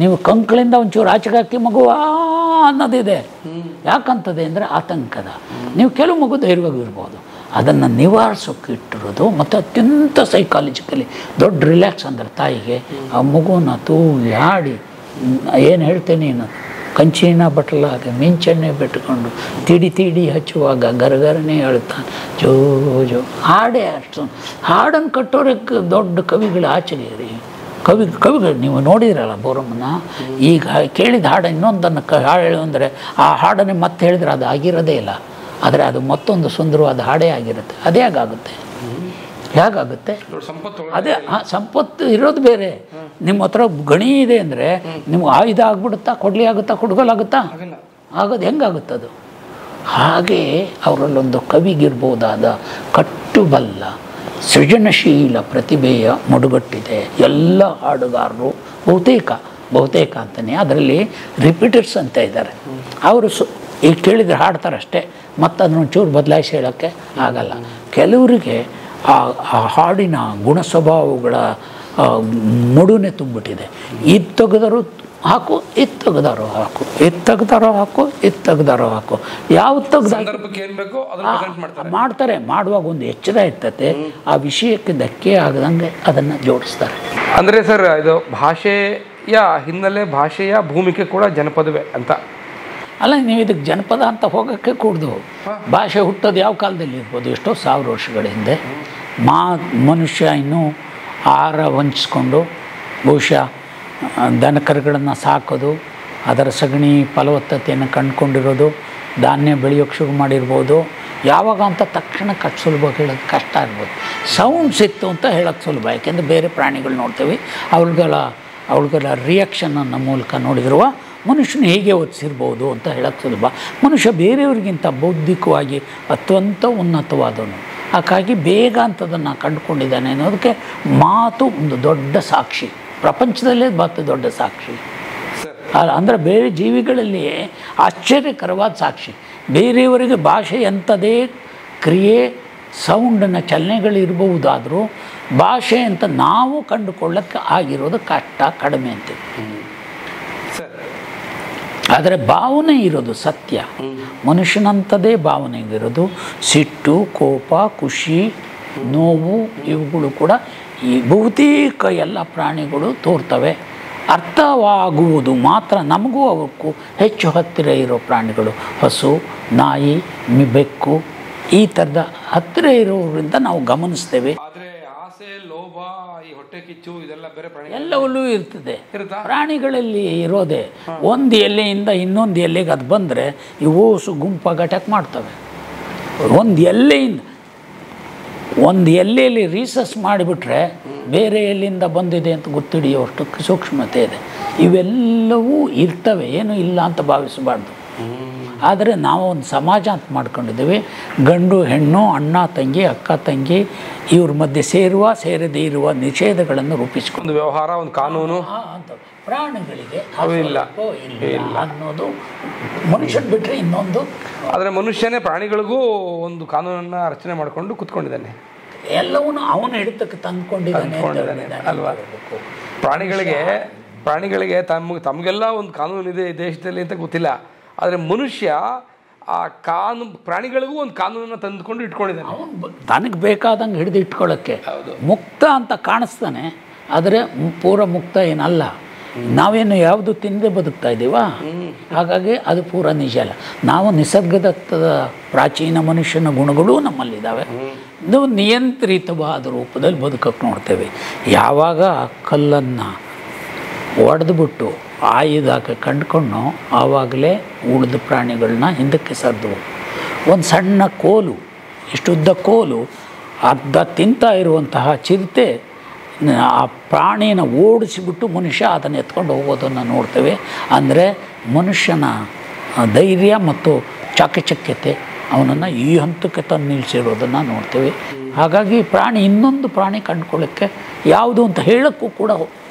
ನೀವು ಕಂಕಳಿಂದ ಒಂಚೂರು ಆಚೆಗೆ ಹಾಕಿ ಮಗು ಅನ್ನೋದಿದೆ. ಯಾಕಂತದೆ ಅಂದರೆ ಆತಂಕದ. ನೀವು ಕೆಲವು ಮಗು ಧೈರ್ಯವಾಗಿರ್ಬೋದು, ಅದನ್ನು ನಿವಾರಿಸೋಕೆ ಇಟ್ಟಿರೋದು. ಮತ್ತು ಅತ್ಯಂತ ಸೈಕಾಲಜಿಕಲಿ ದೊಡ್ಡ ರಿಲ್ಯಾಕ್ಸ್ ಅಂದ್ರೆ ತಾಯಿಗೆ ಆ ಮಗುನ ತೂಗಿ ಹಾಡಿ ಏನು ಹೇಳ್ತೇನೆ ನೀನು ಕಂಚಿನ ಬಟ್ಟಲಾಗ ಮಿಂಚನ್ನೇ ಬಿಟ್ಟುಕೊಂಡು ತಿಡಿ ಹಚ್ಚುವಾಗ ಗರಗರನೇ ಹೇಳ್ತಾನೆ ಜೋ ಜೋ. ಹಾಡೇ ಅಷ್ಟು. ಹಾಡನ್ನು ಕಟ್ಟೋರಕ್ಕೆ ದೊಡ್ಡ ಕವಿಗಳು ಆಚೆಗೆ ರೀ. ಕವಿಗಳು ನೀವು ನೋಡಿದ್ರಲ್ಲ ಬೋರಮ್ಮನ. ಈಗ ಕೇಳಿದ ಹಾಡು ಇನ್ನೊಂದನ್ನು ಹಾಡು ಹೇಳು ಅಂದರೆ ಆ ಹಾಡನ್ನೇ ಮತ್ತೆ ಹೇಳಿದ್ರೆ ಅದು ಆಗಿರೋದೇ ಇಲ್ಲ. ಆದರೆ ಅದು ಮತ್ತೊಂದು ಸುಂದರವಾದ ಹಾಡೇ ಆಗಿರುತ್ತೆ. ಅದೇ ಹೇಗಾಗುತ್ತೆ ಅದೇ ಸಂಪತ್ತು ಇರೋದು ಬೇರೆ. ನಿಮ್ಮ ಹತ್ರ ಗಣಿ ಇದೆ ಅಂದರೆ ನಿಮ್ಗೆ ಆಯುಧ ಆಗ್ಬಿಡುತ್ತಾ, ಕೊಡ್ಲಿ ಆಗುತ್ತಾ, ಕೊಡ್ಗೋಲಾಗುತ್ತಾ? ಆಗೋದು ಹೆಂಗಾಗುತ್ತದು? ಹಾಗೆ ಅವರಲ್ಲೊಂದು ಕವಿಗಿರ್ಬೋದಾದ ಕಟ್ಟುಬಲ್ಲ ಸೃಜನಶೀಲ ಪ್ರತಿಭೆಯ ಮಡುಗಟ್ಟಿದೆ. ಎಲ್ಲ ಹಾಡುಗಾರರು ಬಹುತೇಕ ಅಂತಲೇ ಅದರಲ್ಲಿ ರಿಪೀಟರ್ಸ್ ಅಂತ ಇದ್ದಾರೆ. ಅವರು ಈಗ ಕೇಳಿದರೆ ಹಾಡ್ತಾರೆ ಅಷ್ಟೇ, ಮತ್ತು ಅದನ್ನ ಒಂಚೂರು ಬದಲಾಯಿಸಿ ಹೇಳೋಕ್ಕೆ ಆಗಲ್ಲ. ಕೆಲವರಿಗೆ ಆ ಹಾಡಿನ ಗುಣ ಸ್ವಭಾವಗಳ ಮುಡುನೆ ತುಂಬಿಟ್ಟಿದೆ. ಇದು ತೆಗೆದರು ಹಾಕು, ಇದು ತೆಗೆದಾರೋ ಹಾಕು, ಇದು ತೆಗ್ದಾರೋ ಹಾಕು, ಇದು ತೆಗ್ದಾರೋ ಹಾಕು. ಯಾವ್ದು ಮಾಡ್ತಾರೆ. ಮಾಡುವಾಗ ಒಂದು ಎಚ್ಚರ ಇರ್ತತೆ, ಆ ವಿಷಯಕ್ಕೆ ಧಕ್ಕೆ ಆಗದಂಗೆ ಅದನ್ನು ಜೋಡಿಸ್ತಾರೆ. ಅಂದರೆ ಸರ್, ಇದು ಭಾಷೆಯ ಹಿನ್ನೆಲೆ, ಭಾಷೆಯ ಭೂಮಿಕೆ ಕೂಡ ಜನಪದವೇ ಅಂತ ಅಲ್ಲ. ನೀವು ಇದಕ್ಕೆ ಜನಪದ ಅಂತ ಹೋಗೋಕ್ಕೆ ಕೂಡ್ದು. ಭಾಷೆ ಹುಟ್ಟೋದು ಯಾವ ಕಾಲದಲ್ಲಿ ಇರ್ಬೋದು? ಎಷ್ಟೋ ಸಾವಿರ ವರ್ಷಗಳ ಹಿಂದೆ. ಮನುಷ್ಯ ಇನ್ನೂ ಆಹಾರ ವಂಚಿಸ್ಕೊಂಡು ಬಹುಶಃ ದನಕರುಗಳನ್ನು ಸಾಕೋದು, ಅದರ ಸಗಣಿ ಫಲವತ್ತತೆಯನ್ನು ಕಂಡುಕೊಂಡಿರೋದು, ಧಾನ್ಯ ಬೆಳೆಯೋಕ್ಕೆ ಶುರು ಮಾಡಿರ್ಬೋದು. ಯಾವಾಗ ಅಂತ ತಕ್ಷಣ ಸುಲಭ ಹೇಳೋದು ಕಷ್ಟ ಇರ್ಬೋದು. ಸೌಂಡ್ಸ್ ಇತ್ತು ಅಂತ ಹೇಳೋಕ್ಕೆ ಸುಲಭ, ಯಾಕೆಂದರೆ ಬೇರೆ ಪ್ರಾಣಿಗಳು ನೋಡ್ತೀವಿ, ಅವಳುಗಳ ರಿಯಾಕ್ಷನನ್ನು ಮೂಲಕ ನೋಡಿದಿರುವ ಮನುಷ್ಯನ ಹೇಗೆ ಓದಿಸಿರ್ಬೋದು ಅಂತ ಹೇಳೋಕ್ಕೆ ಸುಲಭ. ಮನುಷ್ಯ ಬೇರೆಯವ್ರಿಗಿಂತ ಬೌದ್ಧಿಕವಾಗಿ ಅತ್ಯಂತ ಉನ್ನತವಾದವನು. ಹಾಗಾಗಿ ಬೇಗ ಅಂಥದನ್ನು ಕಂಡುಕೊಂಡಿದ್ದಾನೆ ಅನ್ನೋದಕ್ಕೆ ಮಾತು ಒಂದು ದೊಡ್ಡ ಸಾಕ್ಷಿ. ಪ್ರಪಂಚದಲ್ಲೇ ಮಾತು ದೊಡ್ಡ ಸಾಕ್ಷಿ. ಅಂದರೆ ಬೇರೆ ಜೀವಿಗಳಲ್ಲಿಯೇ ಆಶ್ಚರ್ಯಕರವಾದ ಸಾಕ್ಷಿ. ಬೇರೆಯವರಿಗೆ ಭಾಷೆ ಎಂಥದೇ ಕ್ರಿಯೆ, ಸೌಂಡಿನ ಚಲನೆಗಳಿರ್ಬಹುದಾದರೂ ಭಾಷೆ ಅಂತ ನಾವು ಕಂಡುಕೊಳ್ಳೋಕ್ಕೆ ಆಗಿರೋದು ಕಷ್ಟ, ಕಡಿಮೆ ಅಂತೀವಿ. ಆದರೆ ಭಾವನೆ ಇರೋದು ಸತ್ಯ. ಮನುಷ್ಯನಂಥದ್ದೇ ಭಾವನೆ ಇರೋದು. ಸಿಟ್ಟು, ಕೋಪ, ಖುಷಿ, ನೋವು ಇವುಗಳು ಕೂಡ ಈ ಬಹುತೇಕ ಎಲ್ಲ ಪ್ರಾಣಿಗಳು ತೋರ್ತವೆ. ಅರ್ಥವಾಗುವುದು ಮಾತ್ರ ನಮಗೂ ಅವಕ್ಕೂ ಹೆಚ್ಚು ಹತ್ತಿರ ಇರೋ ಪ್ರಾಣಿಗಳು ಹಸು, ನಾಯಿ, ಬೆಕ್ಕು, ಈ ಥರದ ಹತ್ತಿರ ಇರೋದ್ರಿಂದ ನಾವು ಗಮನಿಸ್ತೇವೆ. ಲೋಭ, ಈ ಹೊಟ್ಟೆ ಕಿಚ್ಚು ಇದೆಲ್ಲ ಬೇರೆ ಪ್ರಾಣಿ ಎಲ್ಲವಲ್ಲೂ ಇರ್ತದೆ. ಪ್ರಾಣಿಗಳಲ್ಲಿ ಇರೋದೆ ಒಂದು ಎಲೆಯಿಂದ ಇನ್ನೊಂದು ಎಲೆಗೆ ಅದು ಬಂದರೆ ಇವು ಗುಂಪಾಗಿ ಅಟ್ಯಾಕ್ ಮಾಡ್ತವೆ. ಒಂದು ಎಲೆಯಲ್ಲಿ ರೀಸಸ್ ಮಾಡಿಬಿಟ್ರೆ ಬೇರೆ ಎಲ್ಲಿಂದ ಬಂದಿದೆ ಅಂತ ಗೊತ್ತಿಡಿಯೋಷ್ಟು ಸೂಕ್ಷ್ಮತೆ ಇದೆ. ಇವೆಲ್ಲವೂ ಇರ್ತವೆ, ಏನೂ ಇಲ್ಲ ಅಂತ ಭಾವಿಸಬಾರ್ದು. ಆದರೆ ನಾವು ಒಂದು ಸಮಾಜ ಅಂತ ಮಾಡ್ಕೊಂಡಿದ್ದೀವಿ. ಗಂಡು ಹೆಣ್ಣು, ಅಣ್ಣ ತಂಗಿ, ಅಕ್ಕ ತಂಗಿ ಇವ್ರ ಮಧ್ಯೆ ಸೇರದೇ ಇರುವ ನಿಷೇಧಗಳನ್ನು ರೂಪಿಸಿಕೊಂಡು ವ್ಯವಹಾರ, ಒಂದು ಕಾನೂನು ಅಂತ ಪ್ರಾಣಿಗಳಿಗೆ ಇಲ್ಲ ಅನ್ನೋದು ಮನುಷ್ಯನ ಬಿಟ್ಟರೆ ಇನ್ನೊಂದು. ಆದರೆ ಮನುಷ್ಯನೇ ಪ್ರಾಣಿಗಳಿಗೂ ಒಂದು ಕಾನೂನನ್ನು ರಚನೆ ಮಾಡಿಕೊಂಡು ಕೂತ್ಕೊಂಡಿದ್ದಾನೆ. ಎಲ್ಲವನ್ನೂ ಅವನ ಹಿಡಿತಕ್ಕೆ ತಂದ್ಕೊಂಡಿದ್ದಾನೆ ಅಲ್ವಾ? ಪ್ರಾಣಿಗಳಿಗೆ ತಮಗೆಲ್ಲ ಒಂದು ಕಾನೂನಿದೆ ಈ ದೇಶದಲ್ಲಿ ಅಂತ ಗೊತ್ತಿಲ್ಲ. ಆದರೆ ಮನುಷ್ಯ ಆ ಪ್ರಾಣಿಗಳಿಗೂ ಒಂದು ಕಾನೂನನ್ನು ತಂದುಕೊಂಡು ಇಟ್ಕೊಂಡಿದ್ದಾನೆ. ತನಗೆ ಬೇಕಾದಂಗೆ ಹಿಡಿದು ಇಟ್ಕೊಳ್ಳೋಕ್ಕೆ ಮುಕ್ತ ಅಂತ ಕಾಣಿಸ್ತಾನೆ, ಆದರೆ ಪೂರ ಮುಕ್ತ ಏನಲ್ಲ. ನಾವೇನು ಯಾವುದು ತಿಂದೇ ಬದುಕ್ತಾ ಇದ್ದೀವ, ಹಾಗಾಗಿ ಅದು ಪೂರ ನಿಜ ಅಲ್ಲ. ನಾವು ನಿಸರ್ಗದತ್ತದ ಪ್ರಾಚೀನ ಮನುಷ್ಯನ ಗುಣಗಳೂ ನಮ್ಮಲ್ಲಿದ್ದಾವೆ. ನಾವು ನಿಯಂತ್ರಿತವಾದ ರೂಪದಲ್ಲಿ ಬದುಕಕ್ಕೆ ನೋಡ್ತೇವೆ. ಯಾವಾಗ ಕಲ್ಲನ್ನು ಒಡೆದ್ಬಿಟ್ಟು ಆಯುಧಕ್ಕೆ ಕಂಡುಕೊಂಡು ಆವಾಗಲೇ ಉಳಿದ ಪ್ರಾಣಿಗಳನ್ನ ಹಿಂದಕ್ಕೆ ಸರಿದು ಒಂದು ಸಣ್ಣ ಕೋಲು ಇಷ್ಟುದ್ದ ಕೋಲು, ಅರ್ಧ ತಿಂತಾ ಇರುವಂತಹ ಚಿರತೆ ಆ ಪ್ರಾಣಿನ ಓಡಿಸಿಬಿಟ್ಟು ಮನುಷ್ಯ ಅದನ್ನು ಎತ್ಕೊಂಡು ಹೋಗೋದನ್ನು ನೋಡ್ತೇವೆ. ಅಂದರೆ ಮನುಷ್ಯನ ಧೈರ್ಯ ಮತ್ತು ಚಾಕಚಕ್ಯತೆ ಅವನನ್ನು ಈ ಹಂತಕ್ಕೆ ತಂದು ನಿಲ್ಲಿಸಿರೋದನ್ನು ನೋಡ್ತೇವೆ. ಹಾಗಾಗಿ ಪ್ರಾಣಿ ಇನ್ನೊಂದು ಪ್ರಾಣಿ ಕಂಡುಕೊಳ್ಳೋಕ್ಕೆ ಯಾವುದು ಅಂತ ಹೇಳೋಕ್ಕೂ ಕೂಡ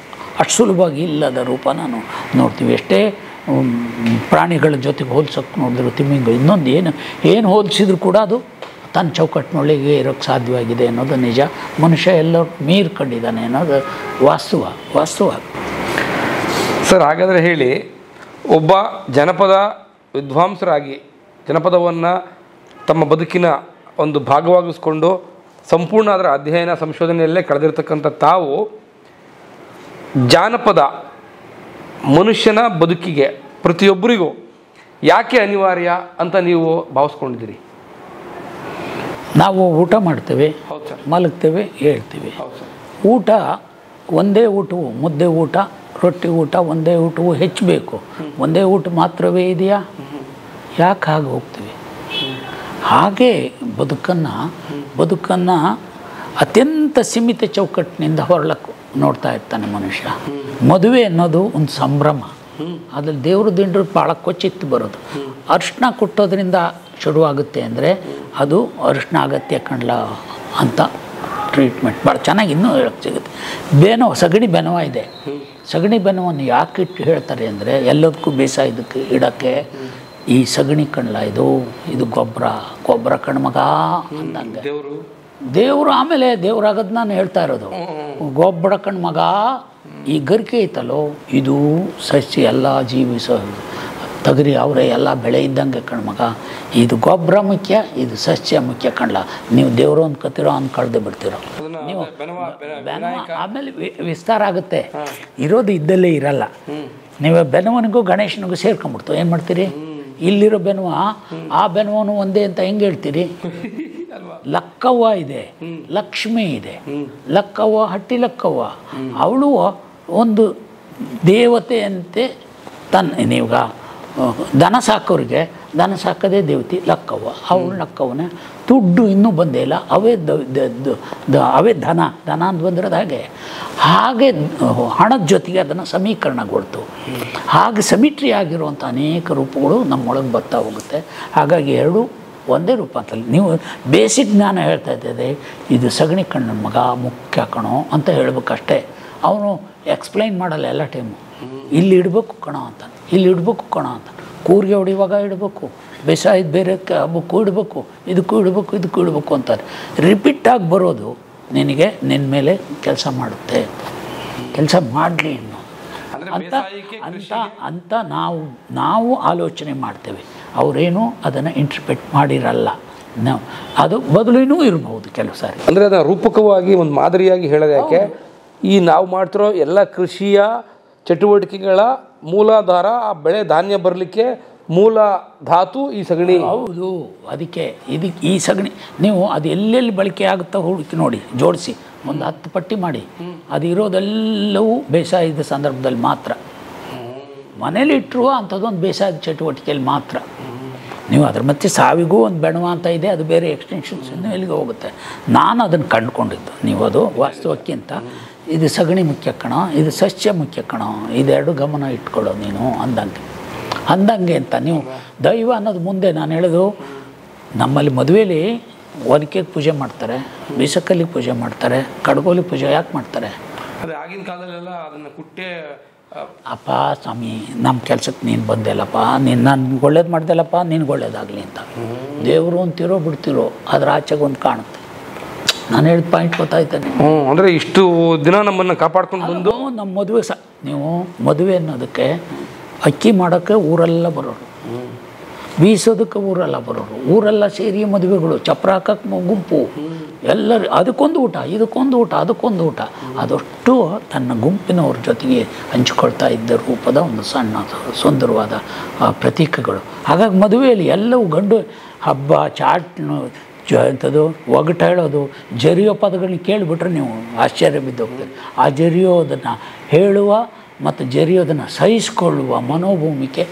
ಅಷ್ಟು ಸುಲಭವಾಗಿ ಇಲ್ಲದ ರೂಪ ನಾನು ನೋಡ್ತೀವಿ. ಎಷ್ಟೇ ಪ್ರಾಣಿಗಳ ಜೊತೆಗೆ ಹೋಲ್ಸೋಕ್ಕೆ ನೋಡಿದ್ರು ತಿಮ್ಮಿಂಗ ಇನ್ನೊಂದು ಏನು ಹೋಲಿಸಿದ್ರು ಕೂಡ ಅದು ತನ್ನ ಚೌಕಟ್ಟಿನೊಳಗೆ ಇರೋಕ್ಕೆ ಸಾಧ್ಯವಾಗಿದೆ ಅನ್ನೋದು ನಿಜ. ಮನುಷ್ಯ ಎಲ್ಲ ಮೀರ್ಕೊಂಡಿದ್ದಾನೆ ಅನ್ನೋದು ವಾಸ್ತವ. ಸರ್, ಹಾಗಾದರೆ ಹೇಳಿ, ಒಬ್ಬ ಜನಪದ ವಿದ್ವಾಂಸರಾಗಿ ಜನಪದವನ್ನು ತಮ್ಮ ಬದುಕಿನ ಒಂದು ಭಾಗವಾಗಿಸ್ಕೊಂಡು ಸಂಪೂರ್ಣ ಅದರ ಅಧ್ಯಯನ ಸಂಶೋಧನೆಯಲ್ಲೇ ಕಳೆದಿರ್ತಕ್ಕಂಥ ತಾವು ಜಾನಪದ ಮನುಷ್ಯನ ಬದುಕಿಗೆ ಪ್ರತಿಯೊಬ್ಬರಿಗೂ ಯಾಕೆ ಅನಿವಾರ್ಯ ಅಂತ ನೀವು ಭಾವಿಸ್ಕೊಂಡಿದ್ದೀರಿ? ನಾವು ಊಟ ಮಾಡ್ತೇವೆ, ಮಲಗ್ತೇವೆ, ಹೇಳ್ತೇವೆ. ಊಟ ಒಂದೇ ಊಟವು, ಮುದ್ದೆ ಊಟ, ರೊಟ್ಟಿ ಊಟ, ಒಂದೇ ಊಟವು ಹೆಚ್ಚಬೇಕು. ಒಂದೇ ಊಟ ಮಾತ್ರವೇ ಇದೆಯಾ? ಯಾಕೆ ಹಾಗೆ ಹೋಗ್ತೀವಿ? ಹಾಗೆ ಬದುಕನ್ನು ಅತ್ಯಂತ ಸೀಮಿತ ಚೌಕಟ್ಟಿನಿಂದ ಹೊರಳಕ್ಕೆ ನೋಡ್ತಾ ಇರ್ತಾನೆ ಮನುಷ್ಯ. ಮದುವೆ ಅನ್ನೋದು ಒಂದು ಸಂಭ್ರಮ, ಅದ್ರಲ್ಲಿ ದೇವ್ರ ದಿಂಡ್ರು ಭಾಳ ಕೊಚ್ಚಿತ್ತು ಬರೋದು. ಅರಿಶಿನ ಕೊಟ್ಟೋದ್ರಿಂದ ಶುರುವಾಗುತ್ತೆ ಅಂದರೆ ಅದು ಅರಿಶಿನ ಅಗತ್ಯ ಕಣ್ಲ ಅಂತ ಟ್ರೀಟ್ಮೆಂಟ್ ಭಾಳ ಚೆನ್ನಾಗಿ ಇನ್ನೂ ಹೇಳಕ್ಕೆ ಸಿಗುತ್ತೆ. ಸಗಣಿ ಬೆನವ ಇದೆ. ಸಗಣಿ ಬೆನವನ್ನು ಯಾಕೆ ಇಟ್ಟು ಹೇಳ್ತಾರೆ ಅಂದರೆ ಎಲ್ಲದಕ್ಕೂ ಬೇಸಾಯದಕ್ಕೆ ಇಡೋಕ್ಕೆ. ಈ ಸಗಣಿ ಕಣ್ಲ ಇದು ಗೊಬ್ಬರ ಕಣ್ಮಗ ಅಂದಂಗೆ ದೇವರು. ಆಮೇಲೆ ದೇವರಾಗದು ನಾನು ಹೇಳ್ತಾ ಇರೋದು ಗೊಬ್ಬರ ಕಣ್ಮಗ. ಈ ಗರಿಕೆ ಐತಲ್ಲೋ, ಇದು ಸಸ್ಯ ಎಲ್ಲ ಜೀವಿಸೋ ತಗರಿ ಅವರೇ ಎಲ್ಲ ಬೆಳೆ ಇದ್ದಂಗೆ ಕಣ್ಮಗ. ಇದು ಗೊಬ್ಬರ ಮುಖ್ಯ, ಇದು ಸಸ್ಯ ಮುಖ್ಯ ಕಣ್ಲ. ನೀವು ದೇವರು ಅಂದ್ಕೊತಿರೋ ಕಳೆದೇ ಬಿಡ್ತಿರೋ ನೀವು. ಆಮೇಲೆ ವಿಸ್ತಾರ ಆಗುತ್ತೆ, ಇರೋದು ಇದ್ದಲ್ಲೇ ಇರಲ್ಲ. ನೀವು ಬೆನವನಿಗೂ ಗಣೇಶನಿಗೂ ಸೇರ್ಕೊಂಡ್ಬಿಡ್ತು, ಏನು ಮಾಡ್ತೀರಿ? ಇಲ್ಲಿರೋ ಬೆನವ ಆ ಬೆನವನು ಒಂದೇ ಅಂತ ಹೆಂಗೆ ಹೇಳ್ತೀರಿ? ಲಕ್ಕವ್ವ ಇದೆ, ಲಕ್ಷ್ಮಿ ಇದೆ. ಲಕ್ಕವ್ವ ಹಟ್ಟಿ ಲಕ್ಕವ್ವ, ಅವಳು ಒಂದು ದೇವತೆಯಂತೆ ನೀವಾಗ ದನ ಸಾಕೋರಿಗೆ ದನ ಸಾಕದೇ ದೇವತೆ ಲಕ್ಕವ್ವ. ಅವಳು ಲಕ್ಕವ್ವನ ದುಡ್ಡು ಇನ್ನೂ ಬಂದೇ ಇಲ್ಲ, ಅವೇ ದನ ಅಂತ ಬಂದಿರೋದು. ಹಾಗೆ ಹಣದ ಜೊತೆಗೆ ಅದನ್ನು ಸಮೀಕರಣಗೊಳ್ತು. ಹಾಗೆ ಸಮಿಟ್ರಿ ಆಗಿರುವಂಥ ಅನೇಕ ರೂಪಗಳು ನಮ್ಮೊಳಗೆ ಬರ್ತಾ ಹೋಗುತ್ತೆ. ಹಾಗಾಗಿ ಎರಡು ಒಂದೇ ರೂಪ ಅಂತಲ್ಲ. ನೀವು ಬೇಸಿಕ್ ಜ್ಞಾನ ಹೇಳ್ತಾ ಇದ್ದೆ, ಇದು ಸಗಣಿ ಕಣ್ಣ ಮಗ ಮುಖ್ಯ ಕಣೋ ಅಂತ ಹೇಳ್ಬೇಕಷ್ಟೇ. ಅವನು ಎಕ್ಸ್ಪ್ಲೈನ್ ಮಾಡಲ್ಲ ಎಲ್ಲ ಟೈಮು. ಇಲ್ಲಿ ಇಡಬೇಕು ಕಣೋ ಅಂತ, ಇಲ್ಲಿ ಇಡಬೇಕು ಕಣೋ ಅಂತ. ಕೂರಿಗೆ ಹೊಡಿವಾಗ ಇಡಬೇಕು, ಬೇಸಾಯದ ಬೇರೆ ಹಬ್ಬಕ್ಕೂ ಇಡಬೇಕು, ಇದಕ್ಕೂ ಇಡಬೇಕು ಅಂತಾರೆ. ರಿಪೀಟಾಗಿ ಬರೋದು ನಿನಗೆ ನಿನ್ನ ಮೇಲೆ ಕೆಲಸ ಮಾಡುತ್ತೆ. ಕೆಲಸ ಮಾಡಲಿ ಅಂತ ನಾವು ಆಲೋಚನೆ ಮಾಡ್ತೇವೆ. ಅವರೇನು ಅದನ್ನು ಇಂಟರ್ಪ್ರೆಟ್ ಮಾಡಿರಲ್ಲ. ಅದು ಬದಲಿನೂ ಇರಬಹುದು ಕೆಲವು ಸಾರಿ. ಅಂದರೆ ಅದನ್ನು ರೂಪಕವಾಗಿ ಒಂದು ಮಾದರಿಯಾಗಿ ಹೇಳೋದು ಯಾಕೆ? ಈ ನಾವು ಮಾಡ್ತಿರೋ ಎಲ್ಲ ಕೃಷಿಯ ಚಟುವಟಿಕೆಗಳ ಮೂಲಾಧಾರ, ಆ ಬೆಳೆ ಧಾನ್ಯ ಬರಲಿಕ್ಕೆ ಮೂಲ ಧಾತು ಈ ಸಗಣಿ. ಹೌದು, ಅದಕ್ಕೆ ಈ ಸಗಣಿ ನೀವು ಅದು ಎಲ್ಲೆಲ್ಲಿ ಬಳಕೆ ಆಗುತ್ತಾ ಹುಡುಕಿ ನೋಡಿ, ಜೋಡಿಸಿ ಒಂದು 10 ಪಟ್ಟಿ ಮಾಡಿ. ಅದು ಇರೋದೆಲ್ಲವೂ ಬೇಸಾಯದ ಸಂದರ್ಭದಲ್ಲಿ ಮಾತ್ರ. ಮನೇಲಿ ಇಟ್ಟರು ಅಂಥದ್ದೊಂದು ಬೇಸಾಯದ ಚಟುವಟಿಕೆಯಲ್ಲಿ ಮಾತ್ರ. ನೀವು ಅದ್ರ ಮತ್ತೆ ಸಾವಿಗೂ ಒಂದು ಬೆಣವ ಅಂತ ಇದೆ, ಅದು ಬೇರೆ ಎಕ್ಸ್ಟೆನ್ಷನ್ಸ್ ಇನ್ನೂ ಎಲ್ಲಿಗೆ ಹೋಗುತ್ತೆ. ನಾನು ಅದನ್ನು ಕಂಡುಕೊಂಡಿದ್ದು. ನೀವು ಅದು ವಾಸ್ತವಕ್ಕಿಂತ ಇದು ಸಗಣಿ ಮುಖ್ಯ ಕಣ, ಇದು ಸಸ್ಯ ಮುಖ್ಯ ಕಣ, ಇದೆರಡು ಗಮನ ಇಟ್ಕೊಳ್ಳೋ ನೀನು ಅಂದಂಗೆ ಅಂತ. ನೀವು ದೈವ ಅನ್ನೋದು ಮುಂದೆ ನಾನು ಹೇಳೋದು, ನಮ್ಮಲ್ಲಿ ಮದುವೆಯಲ್ಲಿ ಒನಕೆಗೆ ಪೂಜೆ ಮಾಡ್ತಾರೆ, ಬೀಸಕಲ್ಲಿಗೆ ಪೂಜೆ ಮಾಡ್ತಾರೆ, ಕಡ್ಗೋಲಿಗೆ ಪೂಜೆ ಯಾಕೆ ಮಾಡ್ತಾರೆ? ಅದೇ ಆಗಿನ ಕಾಲದಲ್ಲೆಲ್ಲ ಅದನ್ನು ಕುಟ್ಟೆ ಅಪ್ಪ ಸ್ವಾಮಿ ನಮ್ಮ ಕೆಲಸಕ್ಕೆ ನೀನು ಬಂದೆಲ್ಲಪ್ಪ, ನೀನು ನನ್ಗೆ ಒಳ್ಳೇದು ಮಾಡ್ದೆಲ್ಲಪ್ಪ, ನಿನ್ಗೆ ಒಳ್ಳೇದಾಗಲಿ ಅಂತ. ದೇವರು ಅಂತಿರೋ ಬಿಡ್ತಿರೋ ಅದ್ರ ಆಚೆಗೆ ಒಂದು ಕಾಣುತ್ತೆ. ನಾನು ಹೇಳಿದ ಪಾಯಿಂಟ್ ಗೊತ್ತಾಯ್ತಾನೆ. ಅಂದರೆ ಇಷ್ಟು ದಿನ ನಮ್ಮನ್ನು ಕಾಪಾಡ್ಕೊಂಡು ಬಂದು ನಮ್ಮ ಮದುವೆ ನೀವು ಮದುವೆ ಅನ್ನೋದಕ್ಕೆ ಅಕ್ಕಿ ಮಾಡೋಕ್ಕೆ ಊರೆಲ್ಲ ಬರೋರು, ಬೀಸೋದಕ್ಕೆ ಊರೆಲ್ಲ ಬರೋರು, ಊರೆಲ್ಲ ಸೇರಿ ಮದುವೆಗಳು, ಚಪ್ರ ಹಾಕಕ್ಕೆ ಗುಂಪು, ಎಲ್ಲರೂ ಅದಕ್ಕೊಂದು ಊಟ, ಇದಕ್ಕೊಂದು ಊಟ, ಅದಕ್ಕೊಂದು ಊಟ. ಅದಷ್ಟು ತನ್ನ ಗುಂಪಿನವ್ರ ಜೊತೆಗೆ ಹಂಚಿಕೊಳ್ತಾ ಇದ್ದ ರೂಪದ ಒಂದು ಸಣ್ಣ ಸುಂದರವಾದ ಪ್ರತೀಕಗಳು. ಹಾಗಾಗಿ ಮದುವೆಯಲ್ಲಿ ಎಲ್ಲವೂ ಗಂಡು ಹಬ್ಬ ಅಂಥದ್ದು ಒಗಟು ಹೇಳೋದು, ಜರಿಯೋ ಪದಗಳನ್ನ ಕೇಳಿಬಿಟ್ರೆ ನೀವು ಆಶ್ಚರ್ಯ ಬಿದ್ದೋಗ್ತೀರಿ. ಆ ಜರಿಯೋದನ್ನು ಹೇಳುವ ಮತ್ತು ಜರಿಯೋದನ್ನು ಸಹಿಸಿಕೊಳ್ಳುವ ಮನೋಭೂಮಿಕೆ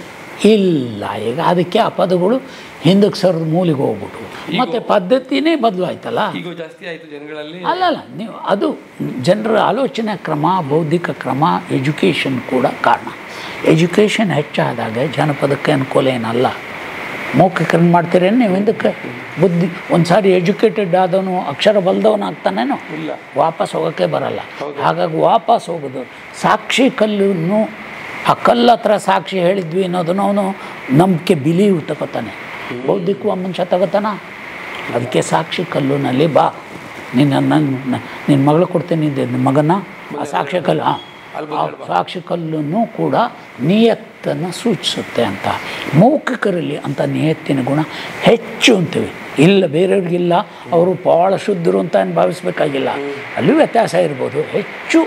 ಇಲ್ಲ. ಈಗ ಅದಕ್ಕೆ ಆ ಪದಗಳು ಹಿಂದಕ್ಕೆ ಸರಿದು ಮೂಲಿಗೆ ಹೋಗ್ಬಿಟ್ಟು ಮತ್ತು ಪದ್ಧತಿನೇ ಬದಲಾಯ್ತಲ್ಲ. ಈಗ ಜಾಸ್ತಿ ಆಯಿತು ಜನಗಳಲ್ಲಿ. ಅಲ್ಲಲ್ಲ, ನೀವು ಅದು ಜನರ ಆಲೋಚನೆ ಕ್ರಮ, ಬೌದ್ಧಿಕ ಕ್ರಮ, ಎಜುಕೇಷನ್ ಕೂಡ ಕಾರಣ. ಎಜುಕೇಷನ್ ಹೆಚ್ಚಾದಾಗ ಜನಪದಕ್ಕೆ ಅನುಕೂಲ ಏನಲ್ಲ. ಮೌಖಿಕರಣ ಮಾಡ್ತೀರೇನು ನೀವು ಹಿಂದಕ್ಕೆ? ಬುದ್ಧಿ ಒಂದು ಸಾರಿ ಎಜುಕೇಟೆಡ್ ಆದವನು ಅಕ್ಷರ ಬಲ್ದವನು ಆಗ್ತಾನೇನೋ ಇಲ್ಲ, ವಾಪಸ್ ಹೋಗೋಕ್ಕೆ ಬರಲ್ಲ. ಹಾಗಾಗಿ ವಾಪಸ್ ಹೋಗೋದು ಸಾಕ್ಷಿ ಕಲ್ಲನ್ನು, ಆ ಕಲ್ಲು ಹತ್ರ ಸಾಕ್ಷಿ ಹೇಳಿದ್ವಿ ಅನ್ನೋದನ್ನು ಅವನು ನಂಬಿಕೆ ಬಿಲೀವ್ ತಗೋತಾನೆ. ಬೌದ್ಧಿಕ ಮನುಷ್ಯ ತಗೋತಾನ. ಅದಕ್ಕೆ ಸಾಕ್ಷಿ ಕಲ್ಲುನಲ್ಲಿ ಬಾ, ನಿನ್ನ ಮಗಳು ಕೊಡ್ತೇನೆ, ನಿನ್ನ ಮಗನ ಆ ಸಾಕ್ಷಿ ಕಲ್ಲು, ಆ ಸಾಕ್ಷಿ ಕಲ್ಲನ್ನು ಕೂಡ ನಿಯತ್ತನ್ನು ಸೂಚಿಸುತ್ತೆ ಅಂತ. ಮೌಖಿಕರಲ್ಲಿ ಅಂಥ ನಿಯತ್ತಿನ ಗುಣ ಹೆಚ್ಚು ಅಂತೀವಿ. ಇಲ್ಲ, ಬೇರೆಯವ್ರಿಗಿಲ್ಲ, ಅವರು ಭಾಳ ಶುದ್ಧರು ಅಂತ ಏನು ಭಾವಿಸ್ಬೇಕಾಗಿಲ್ಲ. ಅಲ್ಲೂ ವ್ಯತ್ಯಾಸ ಇರ್ಬೋದು. ಹೆಚ್ಚು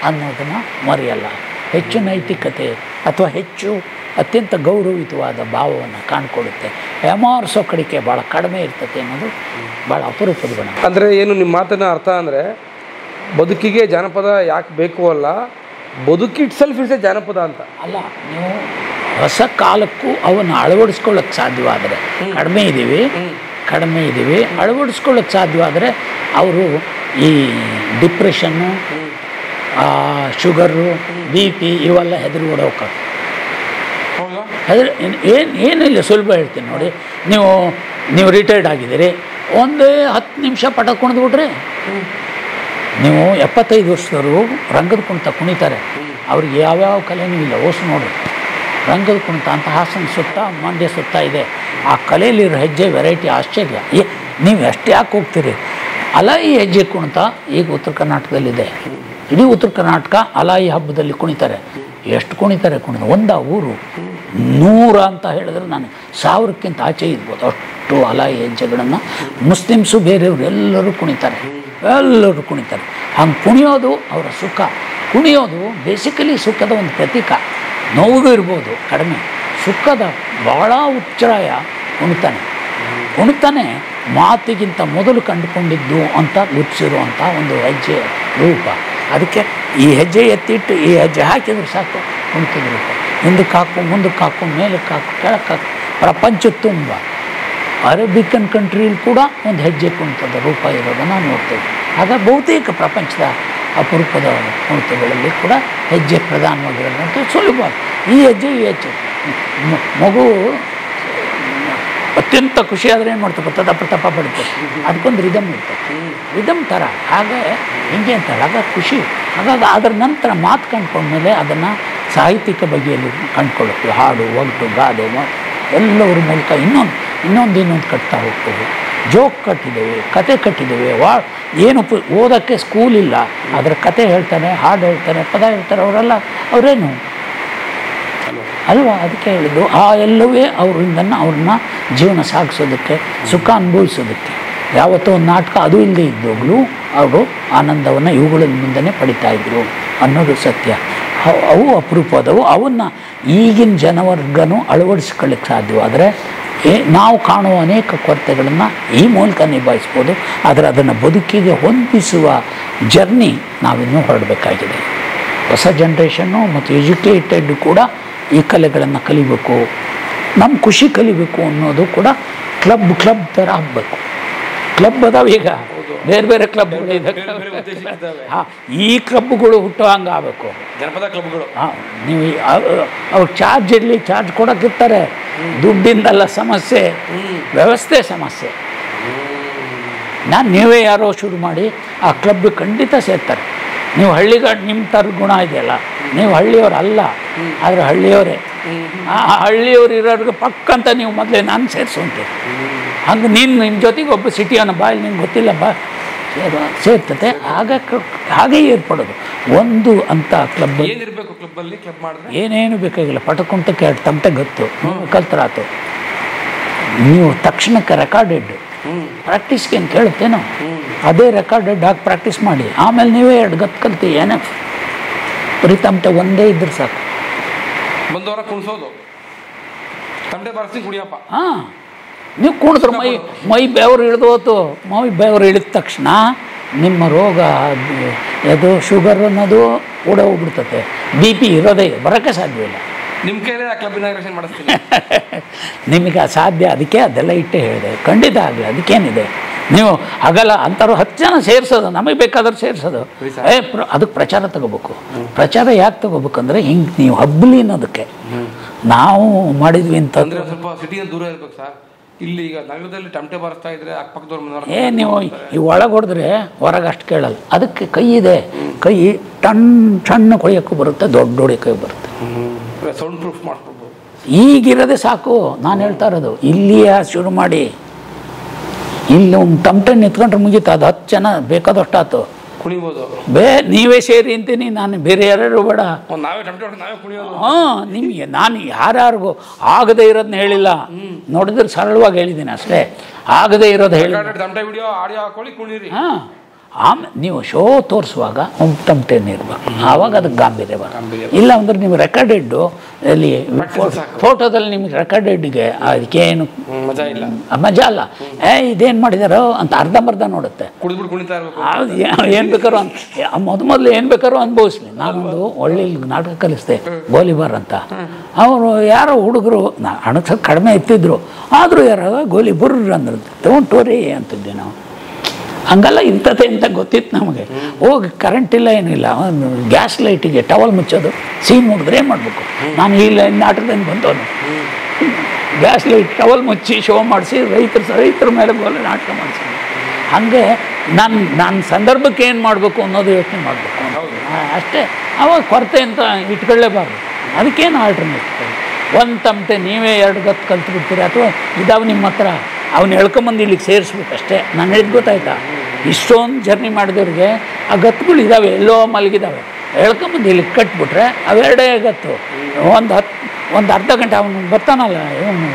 ಅನ್ನೋದನ್ನು ಮರೆಯಲ್ಲ. ಹೆಚ್ಚು ನೈತಿಕತೆ ಅಥವಾ ಹೆಚ್ಚು ಅತ್ಯಂತ ಗೌರವಯುತವಾದ ಭಾವವನ್ನು ಕಾಣ್ಕೊಡುತ್ತೆ. ಹೆಮಾರಿಸೋ ಕಡಿಕೆ ಭಾಳ ಕಡಿಮೆ ಇರ್ತದೆ ಅನ್ನೋದು ಭಾಳ ಅಪರೂಪದ ಗುಣ. ಅಂದರೆ ಏನು ನಿಮ್ಮ ಮಾತಿನ ಅರ್ಥ ಅಂದರೆ, ಬದುಕಿಗೆ ಜಾನಪದ ಯಾಕೆ ಬೇಕು ಅಲ್ಲ, ಬದುಕಿ ಇಟ್ ಸೆಲ್ಫ್ ಇಸ್ ಎ ಜಾನಪದ ಅಂತ ಅಲ್ಲ. ನೀವು ಹೊಸ ಕಾಲಕ್ಕೂ ಅವನ್ನು ಅಳವಡಿಸ್ಕೊಳ್ಳೋಕ್ಕೆ ಸಾಧ್ಯವಾದರೆ, ಕಡಿಮೆ ಇದ್ದೀವಿ ಅಳವಡಿಸ್ಕೊಳ್ಳೋಕ್ಕೆ ಸಾಧ್ಯವಾದರೆ ಅವರು ಈ ಡಿಪ್ರೆಷನ್ನು, ಶುಗರು, BP ಇವೆಲ್ಲ ಹೆದರಿ ಓಡೋಕೆ ಏನಿಲ್ಲ. ಸುಲಭ ಹೇಳ್ತೀನಿ ನೋಡಿ. ನೀವು ರಿಟೈರ್ಡ್ ಆಗಿದ್ದೀರಿ, ಒಂದೇ 10 ನಿಮಿಷ ಪಟ ಕುಣಿದ್ಬಿಟ್ರೆ, ನೀವು 75 ವರ್ಷದವರು ರಂಗದ ಕುಣಿತ ಕುಣಿತಾರೆ. ಅವ್ರಿಗೆ ಯಾವ್ಯಾವ ಕಲೆನೂ ಇಲ್ಲ. ಓಸು ನೋಡಿ, ರಂಗದ ಕುಣಿತ ಅಂತ ಹಾಸನ ಸುತ್ತ, ಮಂಡ್ಯ ಸುತ್ತ ಇದೆ. ಆ ಕಲೆಯಲ್ಲಿರೋ ಹೆಜ್ಜೆ ವೆರೈಟಿ ಆಶ್ಚರ್ಯ. ನೀವು ಎಷ್ಟು ಯಾಕೆ ಹೋಗ್ತೀರಿ? ಅಲಾಯಿ ಹೆಜ್ಜೆ ಕುಣಿತ ಈಗ ಉತ್ತರ ಕರ್ನಾಟಕದಲ್ಲಿದೆ. ಇಡೀ ಉತ್ತರ ಕರ್ನಾಟಕ ಅಲಾಯಿ ಹಬ್ಬದಲ್ಲಿ ಕುಣಿತಾರೆ. ಎಷ್ಟು ಕುಣಿತಾರೆ ಒಂದ ಊರು 100 ಅಂತ ಹೇಳಿದ್ರೆ ನಾನು 1000ಕ್ಕಿಂತ ಆಚೆ ಇರ್ಬೋದು. ಅಷ್ಟು ಅಲಾಯಿ ಹೆಜ್ಜೆಗಳನ್ನು ಮುಸ್ಲಿಮ್ಸು ಬೇರೆಯವರು ಎಲ್ಲರೂ ಕುಣಿತಾರೆ. ಹಂಗೆ ಕುಣಿಯೋದು ಅವರ ಸುಖ. ಕುಣಿಯೋದು ಬೇಸಿಕಲಿ ಸುಖದ ಒಂದು ಪ್ರತೀಕ. ನೋವು ಇರ್ಬೋದು ಕಡಿಮೆ, ಸುಖದ ಭಾಳ ಉಚ್ಚಾಯ ಕುಣಿತಾನೆ ಮಾತಿಗಿಂತ ಮೊದಲು ಕಂಡುಕೊಂಡಿದ್ದು ಅಂತ ಗುರುತಿಸಿರುವಂಥ ಒಂದು ಹೆಜ್ಜೆ ರೂಪ. ಅದಕ್ಕೆ ಈ ಹೆಜ್ಜೆ ಎತ್ತಿಟ್ಟು ಈ ಹೆಜ್ಜೆ ಹಾಕಿದ್ರೆ ಸಾಕು ಕುಣಿತದ ರೂಪ. ಹಿಂದಕ್ಕೆ ಹಾಕು, ಮುಂದಕ್ಕೆ ಹಾಕು, ಮೇಲಕ್ಕೆ ಹಾಕು, ಕೆಳಕ್ಕೆ ಹಾಕು. ಪ್ರಪಂಚ ತುಂಬ ಅರೇಬಿಕನ್ ಕಂಟ್ರಿಯಲ್ಲಿ ಕೂಡ ಒಂದು ಹೆಜ್ಜೆ ಕುಣಿತದ ರೂಪ ಇರೋದನ್ನು ನೋಡ್ತೇವೆ. ಆಗ ಬಹುತೇಕ ಪ್ರಪಂಚದ ಅಪರೂಪದ ಕುಣಿತಗಳಲ್ಲಿ ಕೂಡ ಹೆಜ್ಜೆ ಪ್ರಧಾನವಾಗಿರೋದಂತ ಸುಲಭ. ಈ ಹೆಜ್ಜೆ ಮಗು ಅತ್ಯಂತ ಖುಷಿಯಾದರೆ ಏನು ಮಾಡ್ತವೆ, ತಪ ಪಡ್ತದೆ. ಅದಕ್ಕೊಂದು ರಿದಮ್ ಇರ್ತದೆ, ರಿದಮ್ ಥರ. ಹಾಗೆ ಹಿಂಗೆ ಅಂತಾರೆ. ಆಗ ಖುಷಿ. ಹಾಗಾಗಿ ಅದರ ನಂತರ ಮಾತು ಕಂಡ್ಕೊಂಡ್ಮೇಲೆ ಅದನ್ನು ಸಾಹಿತ್ಯಿಕ ಬಗೆಯಲ್ಲಿ ಕಂಡುಕೊಳ್ಳುತ್ತೆ. ಹಾಡು, ಒಗಟು, ಗಾದೆ ಎಲ್ಲರ ಮೂಲಕ ಇನ್ನೊಂದು ಕಟ್ತಾ ಹೋಗ್ತೇವೆ. ಜೋಕ್ ಕಟ್ಟಿದ್ದೇವೆ, ಕತೆ ಕಟ್ಟಿದ್ದೇವೆ. ಏನು ಓದೋಕ್ಕೆ ಸ್ಕೂಲ್ ಇಲ್ಲ, ಅದರ ಕತೆ ಹೇಳ್ತಾನೆ, ಹಾಡು ಹೇಳ್ತಾನೆ, ಪದ ಹೇಳ್ತಾರೆ. ಅವರೇನು ಅಲ್ವಾ? ಅದಕ್ಕೆ ಹೇಳಿದ್ದು ಆ ಎಲ್ಲವೇ ಅವ್ರನ್ನ ಜೀವನ ಸಾಗಿಸೋದಕ್ಕೆ, ಸುಖ ಅನುಭವಿಸೋದಕ್ಕೆ. ಯಾವತ್ತೋ ಒಂದು ನಾಟಕ ಅದು ಇಲ್ಲದೆ ಇದ್ದಾಗಲೂ ಅವರು ಆನಂದವನ್ನು ಇವುಗಳಿಂದನೇ ಪಡಿತಾ ಇದ್ರು ಅನ್ನೋದು ಸತ್ಯ. ಅವು ಅಪರೂಪದವು. ಅವನ್ನು ಈಗಿನ ಜನವರ್ಗನೂ ಅಳವಡಿಸ್ಕೊಳ್ಳಿಕ್ಕೆ ಸಾಧ್ಯವಾದರೆ ನಾವು ಕಾಣುವ ಅನೇಕ ಕೊರತೆಗಳನ್ನು ಈ ಮೂಲಕ ನಿಭಾಯಿಸ್ಬೋದು. ಆದರೆ ಅದನ್ನು ಬದುಕಿಗೆ ಹೊಂದಿಸುವ ಜರ್ನಿ ನಾವಿನ್ನೂ ಹೊರಡಬೇಕಾಗಿದೆ. ಹೊಸ ಜನ್ರೇಷನ್ನು ಮತ್ತು ಎಜುಕೇಟೆಡ್ ಕೂಡ ಈ ಕಲೆಗಳನ್ನು ಕಲಿಬೇಕು. ನಮ್ಮ ಖುಷಿ ಕಲಿಬೇಕು ಅನ್ನೋದು ಕೂಡ ಕ್ಲಬ್ ಥರ ಆಗಬೇಕು. ಕ್ಲಬ್ ಅದಾವ ಈಗ, ಬೇರೆ ಕ್ಲಬ್ಗಳಿದೆ. ಈ ಕ್ಲಬ್ಗಳು ಹುಟ್ಟೋ ಹಂಗೆ ಆಗಬೇಕು. ಜನಪದ ಕ್ಲಬ್ಗಳು. ನೀವು ಅವ್ರು ಚಾರ್ಜ್ ಇರಲಿ, ಚಾರ್ಜ್ ಕೊಡೋಕ್ಕಿರ್ತಾರೆ. ದುಡ್ಡಿಂದಲ್ಲ ಸಮಸ್ಯೆ, ವ್ಯವಸ್ಥೆ ಸಮಸ್ಯೆ. ನೀವೇ ಯಾರೋ ಶುರು ಮಾಡಿ ಆ ಕ್ಲಬ್ ಖಂಡಿತ ಸೇರ್ತಾರೆ. ನೀವು ಹಳ್ಳಿಗಾಡು ನಿಮ್ಮ ಥರ ಗುಣ ಇದೆಯಲ್ಲ, ನೀವು ಹಳ್ಳಿಯವರಲ್ಲ, ಆದರೆ ಹಳ್ಳಿಯವರೇ. ಆ ಹಳ್ಳಿಯವ್ರು ಇರೋರಿಗೆ ಪಕ್ಕಂತ ನೀವು ಮೊದಲೇ ನಾನು ಸೇರಿಸುವಂತೆ. ಹಂಗೆ ನಿನ್ನ ಜೊತೆಗೆ ಒಬ್ಬ ಸಿಟಿಯವನ ಬಾಯಲ್ಲಿ ನಿಮ್ಗೆ ಗೊತ್ತಿಲ್ಲ ಸೇರ್ತತೆ. ಹಾಗೆ ಏರ್ಪಡೋದು ಒಂದು ಅಂತ ಕ್ಲಬ್. ಏನಿರಬೇಕು ಕ್ಲಬ್ಬಲ್ಲಿ? ಕ್ಲಬ್ ಮಾಡಿದ್ರೆ ಏನೇನು ಬೇಕಾಗಿಲ್ಲ. ಪಟಕುಂಟಕ್ಕೆ 2 ತಮಟೆ ಗೊತ್ತು, ನೀವು ಕಲ್ತರಾತು. ನೀವು ತಕ್ಷಣಕ್ಕೆ ರೆಕಾರ್ಡೆಡ್ ಪ್ರಾಕ್ಟೀಸ್ಗೆ ಏನು ಕೇಳುತ್ತೇನೋ, ಅದೇ ರೆಕಾರ್ಡೆಡ್ ಹಾಕಿ ಪ್ರಾಕ್ಟೀಸ್ ಮಾಡಿ. ಆಮೇಲೆ ನೀವೇ 2 ಗತ್ತು ಕಲ್ತಿ. ಏನೇ ಬರೀ ತಮಟೆ ಒಂದೇ ಇದ್ರೆ ಸಾಕು. ಬಂದವರ ಕುಣಿಸೋದು, ತಮಟೆ ಬಾರಿಸಿ ಕುಡಿಯಪ್ಪ. ಹಾಂ, ನೀವು ಕುಣಿದ್ರೆ ಮೈ ಬೆವರು ಇಳಿದೋತು. ಮೈ ಬೆವರು ಇಳಿದ ತಕ್ಷಣ ನಿಮ್ಮ ರೋಗ ಅದು ಶುಗರ್ ಅನ್ನೋದು ಕೂಡ ಹೋಗ್ಬಿಡ್ತತೆ. BP ಇರೋದೇ ಬರೋಕ್ಕೆ ಸಾಧ್ಯವಿಲ್ಲ. ನಿಮ್ಮ ಕೈಲೇ ಆ ಕ್ಲಬ್ ಇನಾಗ್ರೇಷನ್ ಮಾಡಿಸ್ತೀನಿ. ನಿಮಗೆ ಅಸಾಧ್ಯ, ಅದಕ್ಕೆ ಅದೆಲ್ಲ ಇಟ್ಟೇ ಹೇಳಿದೆ. ಖಂಡಿತ ಆಗಲಿ, ಅದಕ್ಕೇನಿದೆ. ನೀವು ಆಗಲ್ಲ ಅಂಥವ್ರು 10 ಜನ ಸೇರಿಸೋದು, ನಮಗೆ ಬೇಕಾದ್ರೆ ಸೇರಿಸೋದು. ಅದಕ್ಕೆ ಪ್ರಚಾರ ತಗೋಬೇಕು. ಪ್ರಚಾರ ಯಾಕೆ ತಗೋಬೇಕಂದ್ರೆ ಹಿಂಗೆ ನೀವು ಹಬ್ಬಲಿ ಅನ್ನೋದಕ್ಕೆ ನಾವು ಮಾಡಿದ್ವಿ ಅಂತಂದ್ರೆ ಸ್ವಲ್ಪ ಸಿಟಿಯಿಂದ ದೂರ ಇರ್ಬೇಕು ಸರ್. ಇಲ್ಲಿ ಈಗ ನಗರದಲ್ಲಿ ಟಮಟೆ ಬಾರಿಸ್ತಾ ಇದ್ರೆ ಅಕ್ಕಪಕ್ಕದವ್ರ ನೀವು ಈ ಒಳಗೆ ಹೊಡೆದ್ರೆ ಹೊರಗೆ ಅಷ್ಟು ಕೇಳಲ್ಲ. ಅದಕ್ಕೆ ಕೈ ಇದೆ, ಕೈ ಸಣ್ಣ ಕೊಯ್ಯೋಕ್ಕೂ ಬರುತ್ತೆ, ದೊಡ್ಡ ಹೊಡಿಯೋಕ್ಕೂ ಬರುತ್ತೆ. ಸೌಂಡ್ ಪ್ರೂಫ್ ಮಾಡ್ಕೊಬೋದು. ಈಗಿರೋದೇ ಸಾಕು. ನಾನು ಹೇಳ್ತಾ ಇರೋದು ಇಲ್ಲಿಯೇ ಶುರು ಮಾಡಿ. ಇಲ್ಲಿ ಒಂದು ಟಮಟೆ ನಿಂತ್ಕೊಂಡ್ರೆ ಮುಗೀತು. ಅದು 10 ಜನ ಬೇಕಾದಷ್ಟು ಆಯ್ತು, ಕುಣಿಬೋದು. ನೀವೇ ಸೇರಿ ಅಂತೀನಿ, ನಾನು ಬೇರೆ ಯಾರು ಬೇಡ. ನಾವೇ ಟಮಟೆ ನಾವೇ ಕುಣಿಯೋದು. ಹಾಂ, ನಿಮಗೆ ನಾನು ಯಾರ್ಯಾರಿಗೂ ಆಗದೇ ಇರೋದನ್ನ ಹೇಳಿಲ್ಲ, ನೋಡಿದ್ರೆ ಸರಳವಾಗಿ ಹೇಳಿದ್ದೀನಿ ಅಷ್ಟೇ. ಆಗದೇ ಇರೋದು ಹೇಳಿ ಟಮಟೆ ವಿಡಿಯೋ ಆಡಿಯೋ ಹಾಕೊಳ್ಳಿ, ಕುಣೀರಿ. ಹಾಂ, ಆಮೇಲೆ ನೀವು ಶೋ ತೋರಿಸುವಾಗ ಒಂದು ಟಮಟೆನ ಇರಬೇಕು, ಆವಾಗ ಅದಕ್ಕೆ ಗಾಂಭೀರ್ಯ ಬರ. ಇಲ್ಲ ಅಂದ್ರೆ ನೀವು ರೆಕಾರ್ಡೆಡ್ಡು ಅಲ್ಲಿ ಫೋಟೋದಲ್ಲಿ ನಿಮ್ಗೆ ರೆಕಾರ್ಡೆಡ್ಗೆ ಅದಕ್ಕೇನು ಮಜಾ ಇಲ್ಲ, ಮಜಾ ಅಲ್ಲ. ಇದೇನು ಮಾಡಿದಾರೋ ಅಂತ ಅರ್ಧಂಬರ್ಧ ನೋಡುತ್ತೆ. ಕುಣಿತಾ ಇರಬೇಕು. ಏನು ಬೇಕಾರೋ ಮೊದಲು ಏನು ಬೇಕಾರೋ ಅನುಭವಿಸ್ಲಿ. ನಾನೊಂದು ಒಳ್ಳೆ ನಾಟಕ ಕಲಿಸ್ದೆ, ಗೋಲಿಬಾರ್ ಅಂತ. ಅವರು ಯಾರೋ ಹುಡುಗರು ಹಣ ಸ್ವಲ್ಪ ಕಡಿಮೆ ಎತ್ತಿದ್ರು, ಆದರೂ ಯಾರೋ ಗೋಲಿ ಬುರ್ರ ಅಂದ್ರೆ ಡೋಂಟ್ ವರಿ ಅಂತಿದ್ದೆ ನಾವು. ಹಂಗಲ್ಲ ಇಂಥದ್ದೇ ಅಂತ ಗೊತ್ತಿತ್ತು ನಮಗೆ. ಹೋಗಿ ಕರೆಂಟ್ ಇಲ್ಲ, ಏನಿಲ್ಲ, ಗ್ಯಾಸ್ ಲೈಟಿಗೆ ಟವಲ್ ಮುಚ್ಚೋದು, ಸೀನ್ ನೋಡಿದ್ರೆ ಏನು ಮಾಡಬೇಕು. ನಾನು ಈ ನಾಟಕದಿಂದ ಬಂದವನು. ಗ್ಯಾಸ್ ಲೈಟ್ ಟವಲ್ ಮುಚ್ಚಿ ಶೋ ಮಾಡಿಸಿ ರೈತರ ಮೇಲೆ ಗೋಲಿ ನಾಟಕ ಮಾಡಿಸಿ. ಹಾಗೆ ನಾನು ಸಂದರ್ಭಕ್ಕೆ ಏನು ಮಾಡಬೇಕು ಅನ್ನೋದು ಯೋಚನೆ ಮಾಡಬೇಕು ಅಷ್ಟೇ. ಅವಾಗ ಕೊರತೆ ಅಂತ ಇಟ್ಕೊಳ್ಳೇಬಾರ್ದು. ಅದಕ್ಕೇನು ಆಲ್ಟರ್ನೇಟಿವ್. ಒಂದು ತಮಟೆ ನೀವೇ 2 ಗತ್ತು ಕಲ್ತ್ಬಿಡ್ತೀರಿ, ಅಥವಾ ಇದಾವೆ ನಿಮ್ಮ ಹತ್ರ, ಅವನ್ನ ಎಳ್ಕೊಂಬಂದು ಇಲ್ಲಿಗೆ ಸೇರಿಸ್ಬೇಕು ಅಷ್ಟೇ. ನಾನು ಹೇಳಿದ್ ಗೊತ್ತಾಯ್ತಾ? ಇಷ್ಟೊಂದು ಜರ್ನಿ ಮಾಡಿದವ್ರಿಗೆ ಆ ಗತ್ತುಗಳು ಇದ್ದಾವೆ, ಎಲ್ಲೋ ಮಲಗಿದ್ದಾವೆ, ಎಳ್ಕೊಂಬಂದು ಇಲ್ಲಿಗೆ ಕಟ್ಬಿಟ್ರೆ ಅವೆರಡೇ ಗತ್ತು. ಒಂದು ಅರ್ಧ ಗಂಟೆ ಅವನು ಬರ್ತಾನಲ್ಲ, ಇವನು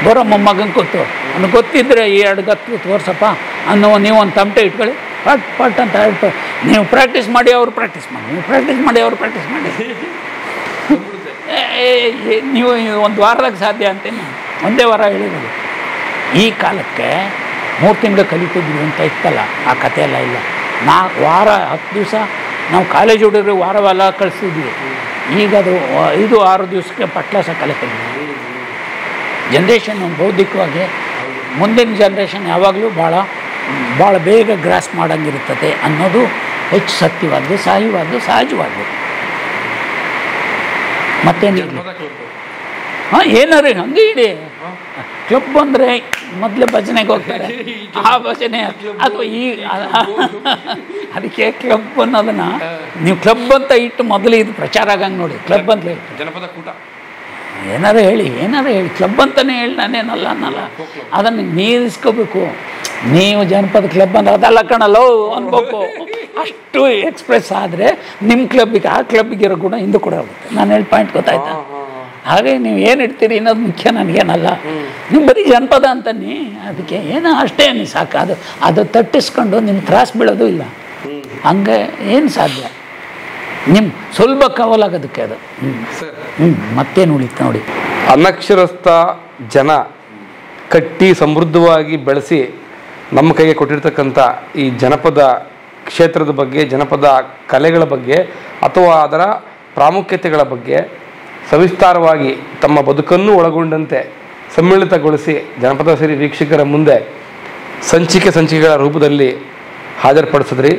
ಬರೋ ಮೊಮ್ಮಗಂಗೆ ಗೊತ್ತು, ಅವ್ನು ಗೊತ್ತಿದ್ದರೆ ಈ 2 ಗತ್ತು ತೋರ್ಸಪ್ಪ ಅನ್ನೋ ನೀವು ಒಂದು ತಮಟೆ ಇಟ್ಕೊಳ್ಳಿ, ಪಟ್ ಅಂತ ಹೇಳ್ತಾರೆ. ನೀವು ಪ್ರಾಕ್ಟೀಸ್ ಮಾಡಿ, ಅವ್ರು ಪ್ರಾಕ್ಟೀಸ್ ಮಾಡಿ, ನೀವು ಪ್ರಾಕ್ಟೀಸ್ ಮಾಡಿ, ಅವ್ರು ಪ್ರಾಕ್ಟೀಸ್ ಮಾಡಿ. ನೀವು 1 ವಾರದಾಗ ಸಾಧ್ಯ ಅಂತೇನು? ಒಂದೇ ವಾರ ಹೇಳಿರೋದು. ಈ ಕಾಲಕ್ಕೆ 3 ತಿಂಗಳು ಕಲಿತಿದ್ವಿ ಅಂತ ಇತ್ತಲ್ಲ, ಆ ಕಥೆ ಎಲ್ಲ ಇಲ್ಲ. ವಾರ 10 ದಿವಸ ನಾವು ಕಾಲೇಜ್ ಹುಡುಗರು ವಾರವೆಲ್ಲ ಕಳಿಸ್ತಿದ್ವಿ. ಈಗ ಅದು 5-6 ದಿವಸಕ್ಕೆ ಪಟ್ಲಾಸ ಕಲಿತಿದ್ವಿ. ಜನ್ರೇಷನ್ ಬೌದ್ಧಿಕವಾಗಿ ಮುಂದಿನ ಜನ್ರೇಷನ್ ಯಾವಾಗಲೂ ಭಾಳ ಬೇಗ ಗ್ರಾಸ್ ಮಾಡೋಂಗಿರ್ತದೆ ಅನ್ನೋದು ಹೆಚ್ಚು ಸತ್ಯವಾದ್ದು, ಸಹಜವಾದ್ದು. ಮತ್ತೇನು ಏನಾರು ಹಂಗೆ ಇಡಿ. ಕ್ಲಬ್ ಅಂದರೆ ಮೊದಲೇ ಭಜನೆಗೆ ಹೋಗ್ತಾರೆ, ಆ ಭಜನೆ ಅಥವಾ ಅದಕ್ಕೆ ಕ್ಲಬ್ ಅನ್ನೋದನ್ನು ನೀವು ಕ್ಲಬ್ ಅಂತ ಇಟ್ಟು ಮೊದಲು ಇದು ಪ್ರಚಾರ ಆಗಂಗೆ ನೋಡಿ. ಕ್ಲಬ್ ಅಂತ ಹೇಳಿ ಜನಪದ ಕೂಟ ಏನಾರು ಹೇಳಿ ಕ್ಲಬ್ ಅಂತಲೇ ಹೇಳಿ, ನಾನೇನಲ್ಲ ಅನ್ನಲ್ಲ. ಅದನ್ನು ನೀರಿಸ್ಕೋಬೇಕು. ನೀವು ಜನಪದ ಕ್ಲಬ್ ಅಂದ್ರೆ ಅದೆಲ್ಲ ಕಣಲ್ಲೋ ಅನ್ಬೇಕು. ಅಷ್ಟು ಎಕ್ಸ್ಪ್ರೆಸ್ ಆದರೆ ನಿಮ್ಮ ಕ್ಲಬ್ಬಿಗೆ, ಆ ಕ್ಲಬ್ಬಿಗಿರೋ ಗುಣ ಹಿಂದೆ ಕೂಡ ಆಗುತ್ತೆ. ನಾನು ಹೇಳಿ ಪಾಯಿಂಟ್ ಗೊತ್ತಾಯ್ತಾ? ಹಾಗೆ ನೀವು ಏನು ಇಡ್ತೀರಿ ಅನ್ನೋದು ಮುಖ್ಯ, ನನಗೇನಲ್ಲ. ನೀವು ಬರೀ ಜನಪದ ಅಂತನೇ, ಅದಕ್ಕೆ ಏನೋ ಅಷ್ಟೇ ಅನ್ನಿ ಸಾಕು. ಅದು ತಟ್ಟಿಸ್ಕೊಂಡು ನಿಮ್ಗೆ ತ್ರಾಸು ಬೀಳೋದು ಇಲ್ಲ. ಹಂಗೆ ಏನು ಸಾಧ್ಯ? ನಿಮ್ಮ ಸುಲಭ ಕವಲಾಗೋದಕ್ಕೆ ಅದು. ಮತ್ತೇನು ಉಳಿತು ನೋಡಿ. ಅನಕ್ಷರಸ್ಥ ಜನ ಕಟ್ಟಿ ಸಮೃದ್ಧವಾಗಿ ಬೆಳೆಸಿ ನಮ್ಮ ಕೈಗೆ ಕೊಟ್ಟಿರ್ತಕ್ಕಂಥ ಈ ಜನಪದ ಕ್ಷೇತ್ರದ ಬಗ್ಗೆ, ಜನಪದ ಕಲೆಗಳ ಬಗ್ಗೆ ಅಥವಾ ಅದರ ಪ್ರಾಮುಖ್ಯತೆಗಳ ಬಗ್ಗೆ ಸವಿಸ್ತಾರವಾಗಿ ತಮ್ಮ ಬದುಕನ್ನು ಒಳಗೊಂಡಂತೆ ಸಮ್ಮಿಳಿತಗೊಳಿಸಿ ಜನಪದ ಸಿರಿ ವೀಕ್ಷಕರ ಮುಂದೆ ಸಂಚಿಕೆಗಳ ರೂಪದಲ್ಲಿ ಹಾಜರುಪಡಿಸಿದ್ರಿ.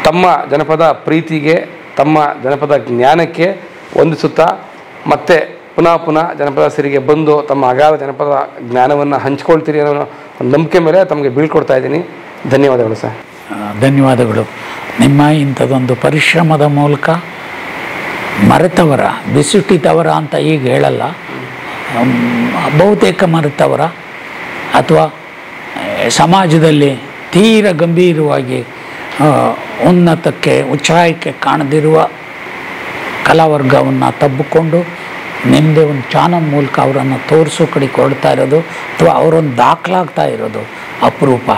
ತಮ್ಮ ಜನಪದ ಪ್ರೀತಿಗೆ, ತಮ್ಮ ಜನಪದ ಜ್ಞಾನಕ್ಕೆ ವಂದಿಸುತ್ತಾ ಮತ್ತೆ ಪುನಃ ಜನಪದ ಸಿರಿಗೆ ಬಂದು ತಮ್ಮ ಅಗಾಧ ಜನಪದ ಜ್ಞಾನವನ್ನು ಹಂಚ್ಕೊಳ್ತೀರಿ ಅನ್ನೋ ಒಂದು ನಂಬಿಕೆ ಮೇಲೆ ತಮಗೆ ಬೀಳ್ಕೊಡ್ತಾ ಇದ್ದೀನಿ. ಧನ್ಯವಾದಗಳು ಸರ್. ಧನ್ಯವಾದಗಳು. ನಿಮ್ಮ ಇಂಥದ್ದೊಂದು ಪರಿಶ್ರಮದ ಮೂಲಕ ಮರೆತವರ, ಬಿಸುಟಿತವರ ಅಂತ ಈಗ ಹೇಳಲ್ಲ, ಬಹುತೇಕ ಮರೆತವರ ಅಥವಾ ಸಮಾಜದಲ್ಲಿ ತೀರ ಗಂಭೀರವಾಗಿ ಉನ್ನತಕ್ಕೆ, ಉಚ್ಚಾಯಕ್ಕೆ ಕಾಣದಿರುವ ಕಲಾವರ್ಗವನ್ನು ತಬ್ಬಿಕೊಂಡು ನಿಮ್ಮದೇ ಒಂದು ಚಾನಲ್ ಮೂಲಕ ಅವರನ್ನು ತೋರಿಸೋ ಕಡೆ ಕೊಡ್ತಾ ಇರೋದು ಅಥವಾ ಅವರೊಂದು ದಾಖಲಾಗ್ತಾ ಇರೋದು ಅಪರೂಪ.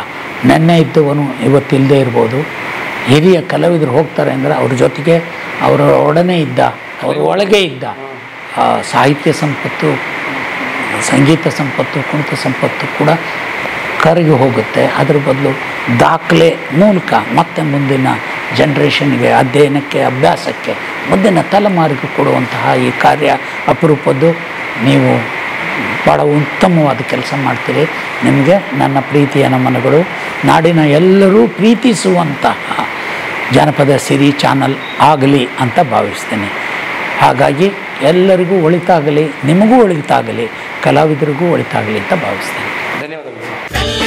ನೆನ್ನೆ ಇದ್ದವನು ಇವತ್ತಿಲ್ಲದೆ ಇರ್ಬೋದು. ಹಿರಿಯ ಕಲಾವಿದರು ಹೋಗ್ತಾರೆ ಅಂದರೆ ಅವ್ರ ಜೊತೆಗೆ ಅವರ ಒಡನೆ ಇದ್ದ, ಅವರ ಒಳಗೆ ಇದ್ದ ಸಾಹಿತ್ಯ ಸಂಪತ್ತು, ಸಂಗೀತ ಸಂಪತ್ತು, ಕುಣಿತ ಸಂಪತ್ತು ಕೂಡ ಕರಗಿ ಹೋಗುತ್ತೆ. ಅದ್ರ ಬದಲು ದಾಖಲೆ ಮೂಲಕ ಮತ್ತೆ ಮುಂದಿನ ಜನ್ರೇಷನ್ಗೆ, ಅಧ್ಯಯನಕ್ಕೆ, ಅಭ್ಯಾಸಕ್ಕೆ, ಮುಂದಿನ ತಲೆಮಾರಿಗೆ ಕೊಡುವಂತಹ ಈ ಕಾರ್ಯ ಅಪರೂಪದ್ದು. ನೀವು ಭಾಳ ಉತ್ತಮವಾದ ಕೆಲಸ ಮಾಡ್ತೀರಿ. ನಿಮಗೆ ನನ್ನ ಪ್ರೀತಿಯ ನಮನಗಳು. ನಾಡಿನ ಎಲ್ಲರೂ ಪ್ರೀತಿಸುವಂತಹ ಜಾನಪದ ಸಿರಿ ಚಾನಲ್ ಆಗಲಿ ಅಂತ ಭಾವಿಸ್ತೀನಿ. ಹಾಗಾಗಿ ಎಲ್ಲರಿಗೂ ಒಳಿತಾಗಲಿ, ನಿಮಗೂ ಒಳಿತಾಗಲಿ, ಕಲಾವಿದರಿಗೂ ಒಳಿತಾಗಲಿ ಅಂತ ಭಾವಿಸ್ತೀನಿ. ಧನ್ಯವಾದಗಳು.